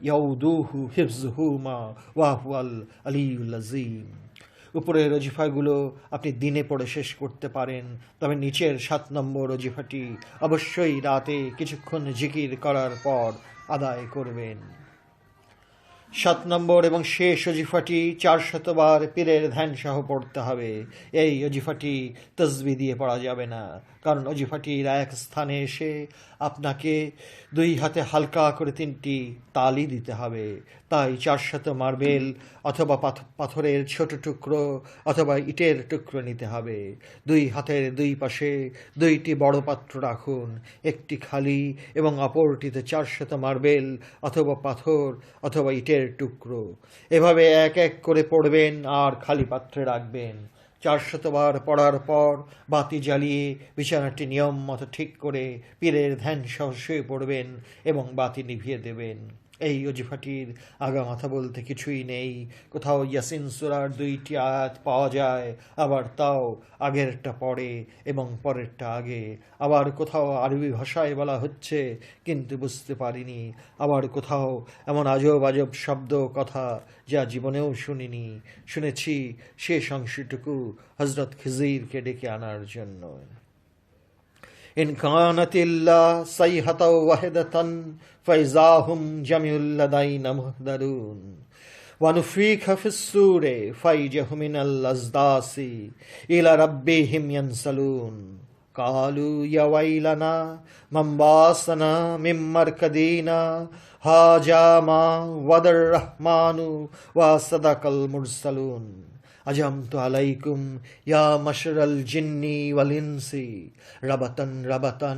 ইয়াউদুহু হিফজুহুমা ওয়া হুয়াল আলিয়ুল আযীম। উপরের অজিফাগুলো আপনি দিনে পড়ে শেষ করতে পারেন, তবে নিচের 7 নম্বর অজিফাটি অবশ্যই রাতে কিছুক্ষণ জিকির করার পর আদায় করবেন। 7 নম্বর এবং শেষ অজিফাটি 400 বার পীরের ধ্যান সহ পড়তে হবে। এই অজিফাটি তসবি দিয়ে পড়া যাবে না, কারণ অজিফাটির এক স্থানে এসে আপনাকে 2 হাতে হালকা করে 3টি তালি দিতে হবে। তাই 400 মার্বেল অথবা পাথরের ছোট টুকরো অথবা ইটের টুকরো নিতে হবে। 2 হাতের 2 পাশে 2টি বড় পাত্র রাখুন, একটি খালি এবং অপরটিতে 400 মার্বেল অথবা পাথর অথবা ইটের টুকরো। এভাবে এক এক করে পড়বেন আর খালি পাত্রে রাখবেন। 400 বার পড়ার পর বাতি জ্বালিয়ে বিছানাটি নিয়ম মতো ঠিক করে পীরের ধ্যান সহ শুয়ে পড়বেন এবং বাতি নিভিয়ে দেবেন। এই অজিফাটির আগা মাথা বলতে কিছুই নেই। কোথাও ইয়াসিন সূরার 2টি আয়াত পাওয়া যায়, আবার তাও আগেরটা পরে এবং পরেরটা আগে। আবার কোথাও আরবি ভাষায় বলা হচ্ছে কিন্তু বুঝতে পারিনি। আবার কোথাও এমন আজব আজব শব্দ কথা যা জীবনেও শুনিনি। শুনেছি শেষ অংশটুকু হযরত খিজিরকে ডেকে আনার জন্য। إن كانت إلا صيحة واحدة فإذا هم جميع لدينا محضرون ونفيخ في الصور فإذا هم من الأصداث إلى ربهم ينسلون قالوا يا ويلنا من بعثنا من مرقدنا هذا ما وعد الرحمن وصدق المرسلون أجمت عليكم يا مشر الجن والإنس ربطا ربطا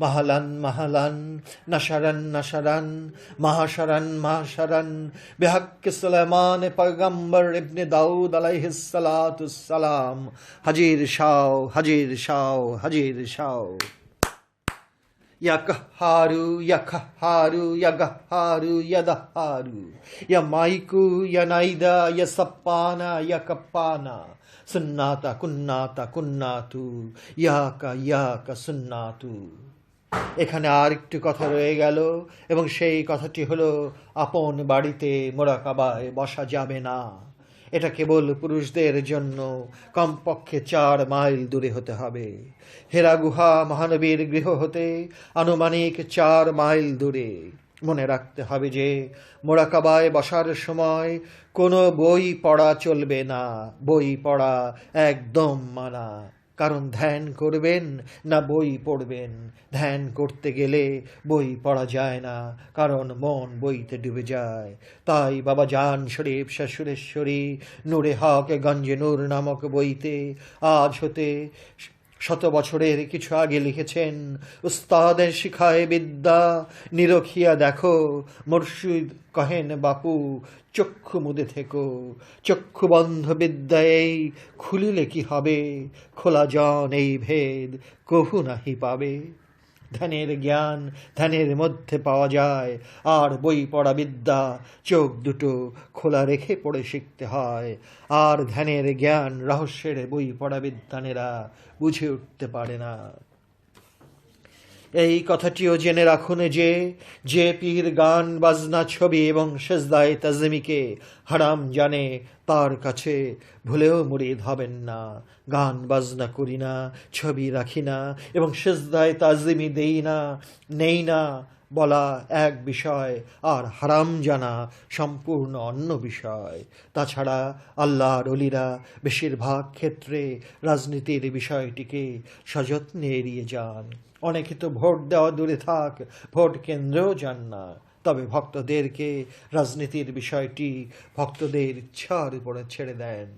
مهلا مهلا نشرا نشرا محشرا محشرا بحق سليمان پیغمبر ابن داود علیہ السلام حجیر شاو حجیر شاو حجیر شاو Ya Qahharu, Ya Qahharu, Ya Qahharu, Ya Dahharu, Ya Maiku, Ya Naida, Ya Sappana, Ya Kappana, Sunnata, Kunnata, Kunnatu, Yaka, Yaka, Sunnatu। এখানে আর একটু কথা রয়ে গেল এবং সেই কথাটি হলো আপন বাড়িতে মোরাকাবায় বসা যাবে না। এটা কেবল পুরুষদের জন্য, কমপক্ষে 4 মাইল দূরে হতে হবে। হেরা গুহা মহানবীর গৃহ হতে আনুমানিক 4 মাইল দূরে। মনে রাখতে হবে যে মোরাকাবায় বসার সময় কোনো বই পড়া চলবে না। বই পড়া একদম মানা। কারণ ধ্যান করবেন না বই পড়বেন। ধ্যান করতে গেলে বই পড়া যায় না, কারণ মন বইতে ডুবে যায়। তাই বাবা জান শরীফ শাহ সুরেশ্বরী নূরে হক গঞ্জে নূর নামক বইতে আজ হতে 100 বছরের কিছু আগে লিখেছেন, উস্তাদের শিখায় বিদ্যা নিরখিয়া দেখো, মুর্শিদ কহেন বাপু চক্ষু মুদে থেকো। চক্ষু বন্ধ বিদ্যা এই খুলিলে কি হবে, খোলা জন এই ভেদ কভু নাহি পাবে। ধ্যানের জ্ঞান ধ্যানের মধ্যে পাওয়া যায়, আর বই পড়া বিদ্যা চোখ দুটো খোলা রেখে পড়ে শিখতে হয়। আর ধ্যানের জ্ঞান রহস্যের বই পড়া বিদ্বানেরা বুঝে উঠতে পারে না। এই কথাটিও জেনে রাখুন যে যে পীর গান বাজনা ছবি এবং সেজদায় তাজমিকে হারাম জানে, তার কাছে ভুলেও মুরিদ হবেন না। গান বাজনা করি না, ছবি রাখি না এবং সেজদায় তাজিমি দেই না, নেই না বলা এক বিষয়, আর হারাম জানা সম্পূর্ণ অন্য বিষয়। তাছাড়া আল্লাহর ওলিরা বেশিরভাগ ক্ষেত্রে রাজনীতির বিষয়টিকে সযত্নে এড়িয়ে যান। অনেকে তো ভোট দেওয়া দূরে থাক, ভোট কেন্দ্রেও যান না। তবে ভক্তদেরকে রাজনীতির বিষয়টি ভক্তদের ইচ্ছার উপরে ছেড়ে দেন।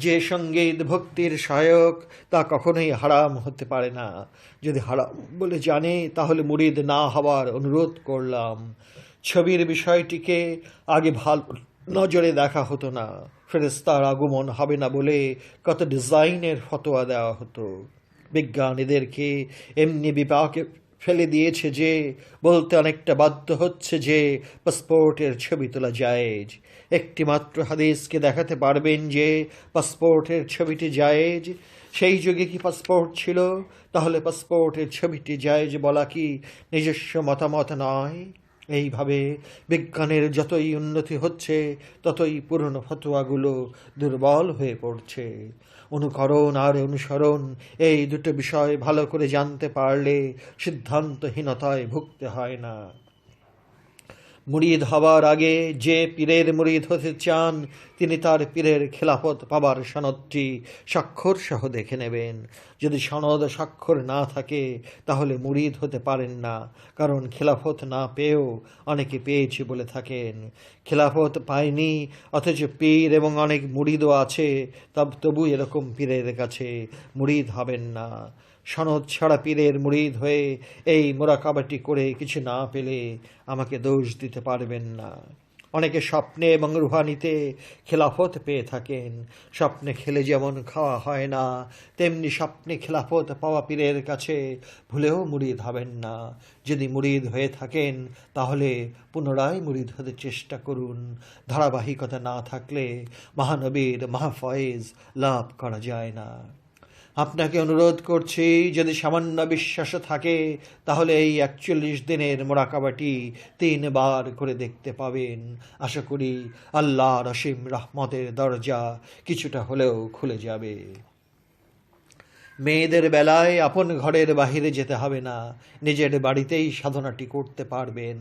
যে সঙ্গীত ভক্তির সহায়ক তা কখনোই হারাম হতে পারে না। যদি হারাম বলে জানে তাহলে মুরিদ না হওয়ার অনুরোধ করলাম। ছবির বিষয়টিকে আগে ভালো নজরে দেখা হতো না। ফেরেশতার আগমন হবে না বলে কত ডিজাইনের ফতোয়া দেওয়া হতো। বিজ্ঞানীদেরকে এমনি বিপাকে ফেলে দিয়েছে যে বলতে অনেকটা বাধ্য হচ্ছে যে পাসপোর্টের ছবি তোলা জায়েজ। একটি মাত্র হাদিসকে দেখাতে পারবেন যে পাসপোর্টের ছবিটি জায়েজ? সেই যুগে কি পাসপোর্ট ছিল? তাহলে পাসপোর্টের ছবিটি জায়েজ বলা কি নিজস্ব মতামত নয়? এইভাবে বিজ্ঞানের যতই উন্নতি হচ্ছে ততই পুরনো ফতোয়াগুলো দুর্বল হয়ে পড়ছে। অনুকরণ আর অনুসরণ এই দুটো বিষয় ভালো করে জানতে পারলে সিদ্ধান্তহীনতায় ভুগতে হয় না। মুরিদ হবার আগে যে পীরের মুরিদ হতে চান তিনি তার পীরের খেলাফত পাবার সনদটি স্বাক্ষর সহ দেখে নেবেন। যদি সনদ স্বাক্ষর না থাকে তাহলে মুরিদ হতে পারেন না, কারণ খেলাফত না পেয়েও অনেকে পেয়েছে বলে থাকেন। খেলাফত পায়নি অথচ পীর এবং অনেক মুরিদও আছে, তবু এরকম পীরের কাছে মুরিদ হবেন না। সনদ ছাড়া পীরের মুরিদ হয়ে এই মোরাকাবাটি করে কিছু না পেলে আমাকে দোষ দিতে পারবেন না। অনেকে স্বপ্নে এবং রুহানিতে খেলাফত পেয়ে থাকেন। স্বপ্নে খেলে যেমন খাওয়া হয় না, তেমনি স্বপ্নে খেলাফত পাওয়া পীরের কাছে ভুলেও মুরিদ হবেন না। যদি মুরিদ হয়ে থাকেন তাহলে পুনরায় মুরিদ হতে চেষ্টা করুন। ধারাবাহিকতা না থাকলে মহানবীর মাহফয়েজ লাভ করা যায় না। আপনাকে অনুরোধ করছি, যদি সামান্য বিশ্বাস থাকে তাহলে এই ৪১ দিনের মোরাকাবাটি ৩ বার করে দেখতে পাবেন। আশা করি আল্লাহর অসীম রহমতের দরজা কিছুটা হলেও খুলে যাবে। মেয়েদের বেলায় আপন ঘরের বাহিরে যেতে হবে না, নিজের বাড়িতেই সাধনাটি করতে পারবেন।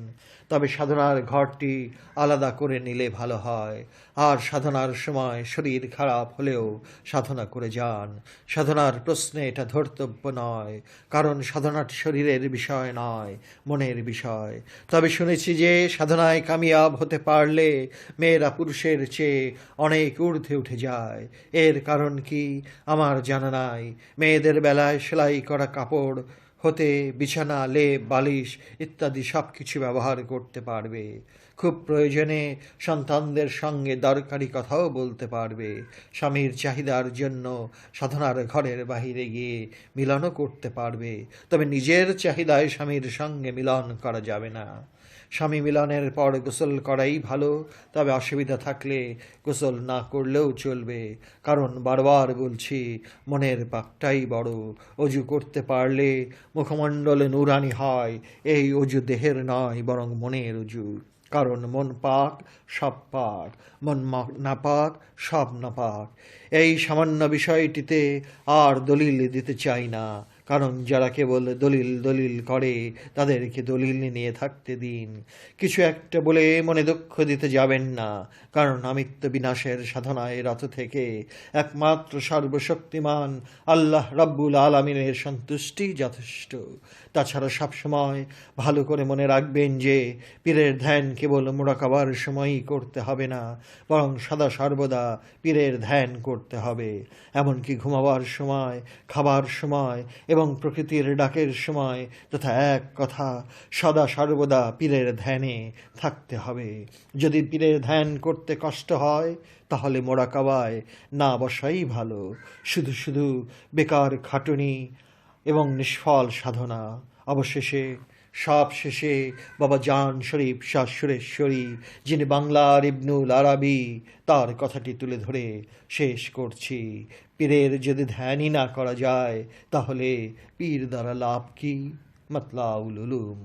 তবে সাধনার ঘরটি আলাদা করে নিলে ভালো হয়। আর সাধনার সময় শরীর খারাপ হলেও সাধনা করে যান। সাধনার প্রশ্নে এটা ধর্তব্য নয়, কারণ সাধনাটি শরীরের বিষয় নয়, মনের বিষয়। তবে শুনেছি যে সাধনায় কামিয়াব হতে পারলে মেয়েরা পুরুষের চেয়ে অনেক ঊর্ধ্বে উঠে যায়। এর কারণ কি আমার জানা নাই। মেয়েদের বেলায় সেলাই করা কাপড় হতে বিছানা, লেপ, বালিশ ইত্যাদি সব কিছু ব্যবহার করতে পারবে। খুব প্রয়োজনে সন্তানদের সঙ্গে দরকারি কথাও বলতে পারবে। স্বামীর চাহিদার জন্য সাধনার ঘরের বাহিরে গিয়ে মিলনও করতে পারবে। তবে নিজের চাহিদায় স্বামীর সঙ্গে মিলন করা যাবে না। স্বামী মিলনের পর গোসল করাই ভালো, তবে অসুবিধা থাকলে গোসল না করলেও চলবে। কারণ বারবার বলছি, মনের পাকটাই বড়। অজু করতে পারলে মুখমণ্ডলে নুরানি হয়। এই অজু দেহের নয়, বরং মনের অজু। কারণ মন পাক সব পাক, মন না পাক সব নাপাক। এই সামান্য বিষয়টিতে আর দলিল দিতে চাই না, কারণ যারা কেবল দলিল দলিল করে তাদেরকে দলিল নিয়ে থাকতে দিন। কিছু একটা বলে মনে দুঃখ দিতে যাবেন না, কারণ আমিত্ব বিনাশের সাধনায় রত থেকে একমাত্র সর্বশক্তিমান আল্লাহ রাব্বুল আলামিনের সন্তুষ্টি যথেষ্ট। তাছাড়া সবসময় ভালো করে মনে রাখবেন যে পীরের ধ্যান কেবল মোরাকাবার সময়ই করতে হবে না, বরং সদা সর্বদা পীরের ধ্যান করতে হবে। এমনকি ঘুমাবার সময়, খাবার সময় এবং প্রকৃতির ডাকের সময় তথা এক কথা সদা সর্বদা পীরের ধ্যানে থাকতে হবে। যদি পীরের ধ্যান করতে কষ্ট হয় তাহলে মোরাকাবায় না বসাই ভালো। শুধু শুধু বেকার খাটুনি এবং নিষ্ফল সাধনা। অবশেষে সব শেষে বাবা জান শরীফ শাহ সুরেশ্বরী, যিনি বাংলার ইবনুল আরাবি, তার কথাটি তুলে ধরে শেষ করছি। পীরের যদি ধ্যানই না করা যায় তাহলে পীর দ্বারা লাভ কি? মাতলাউল উলুম।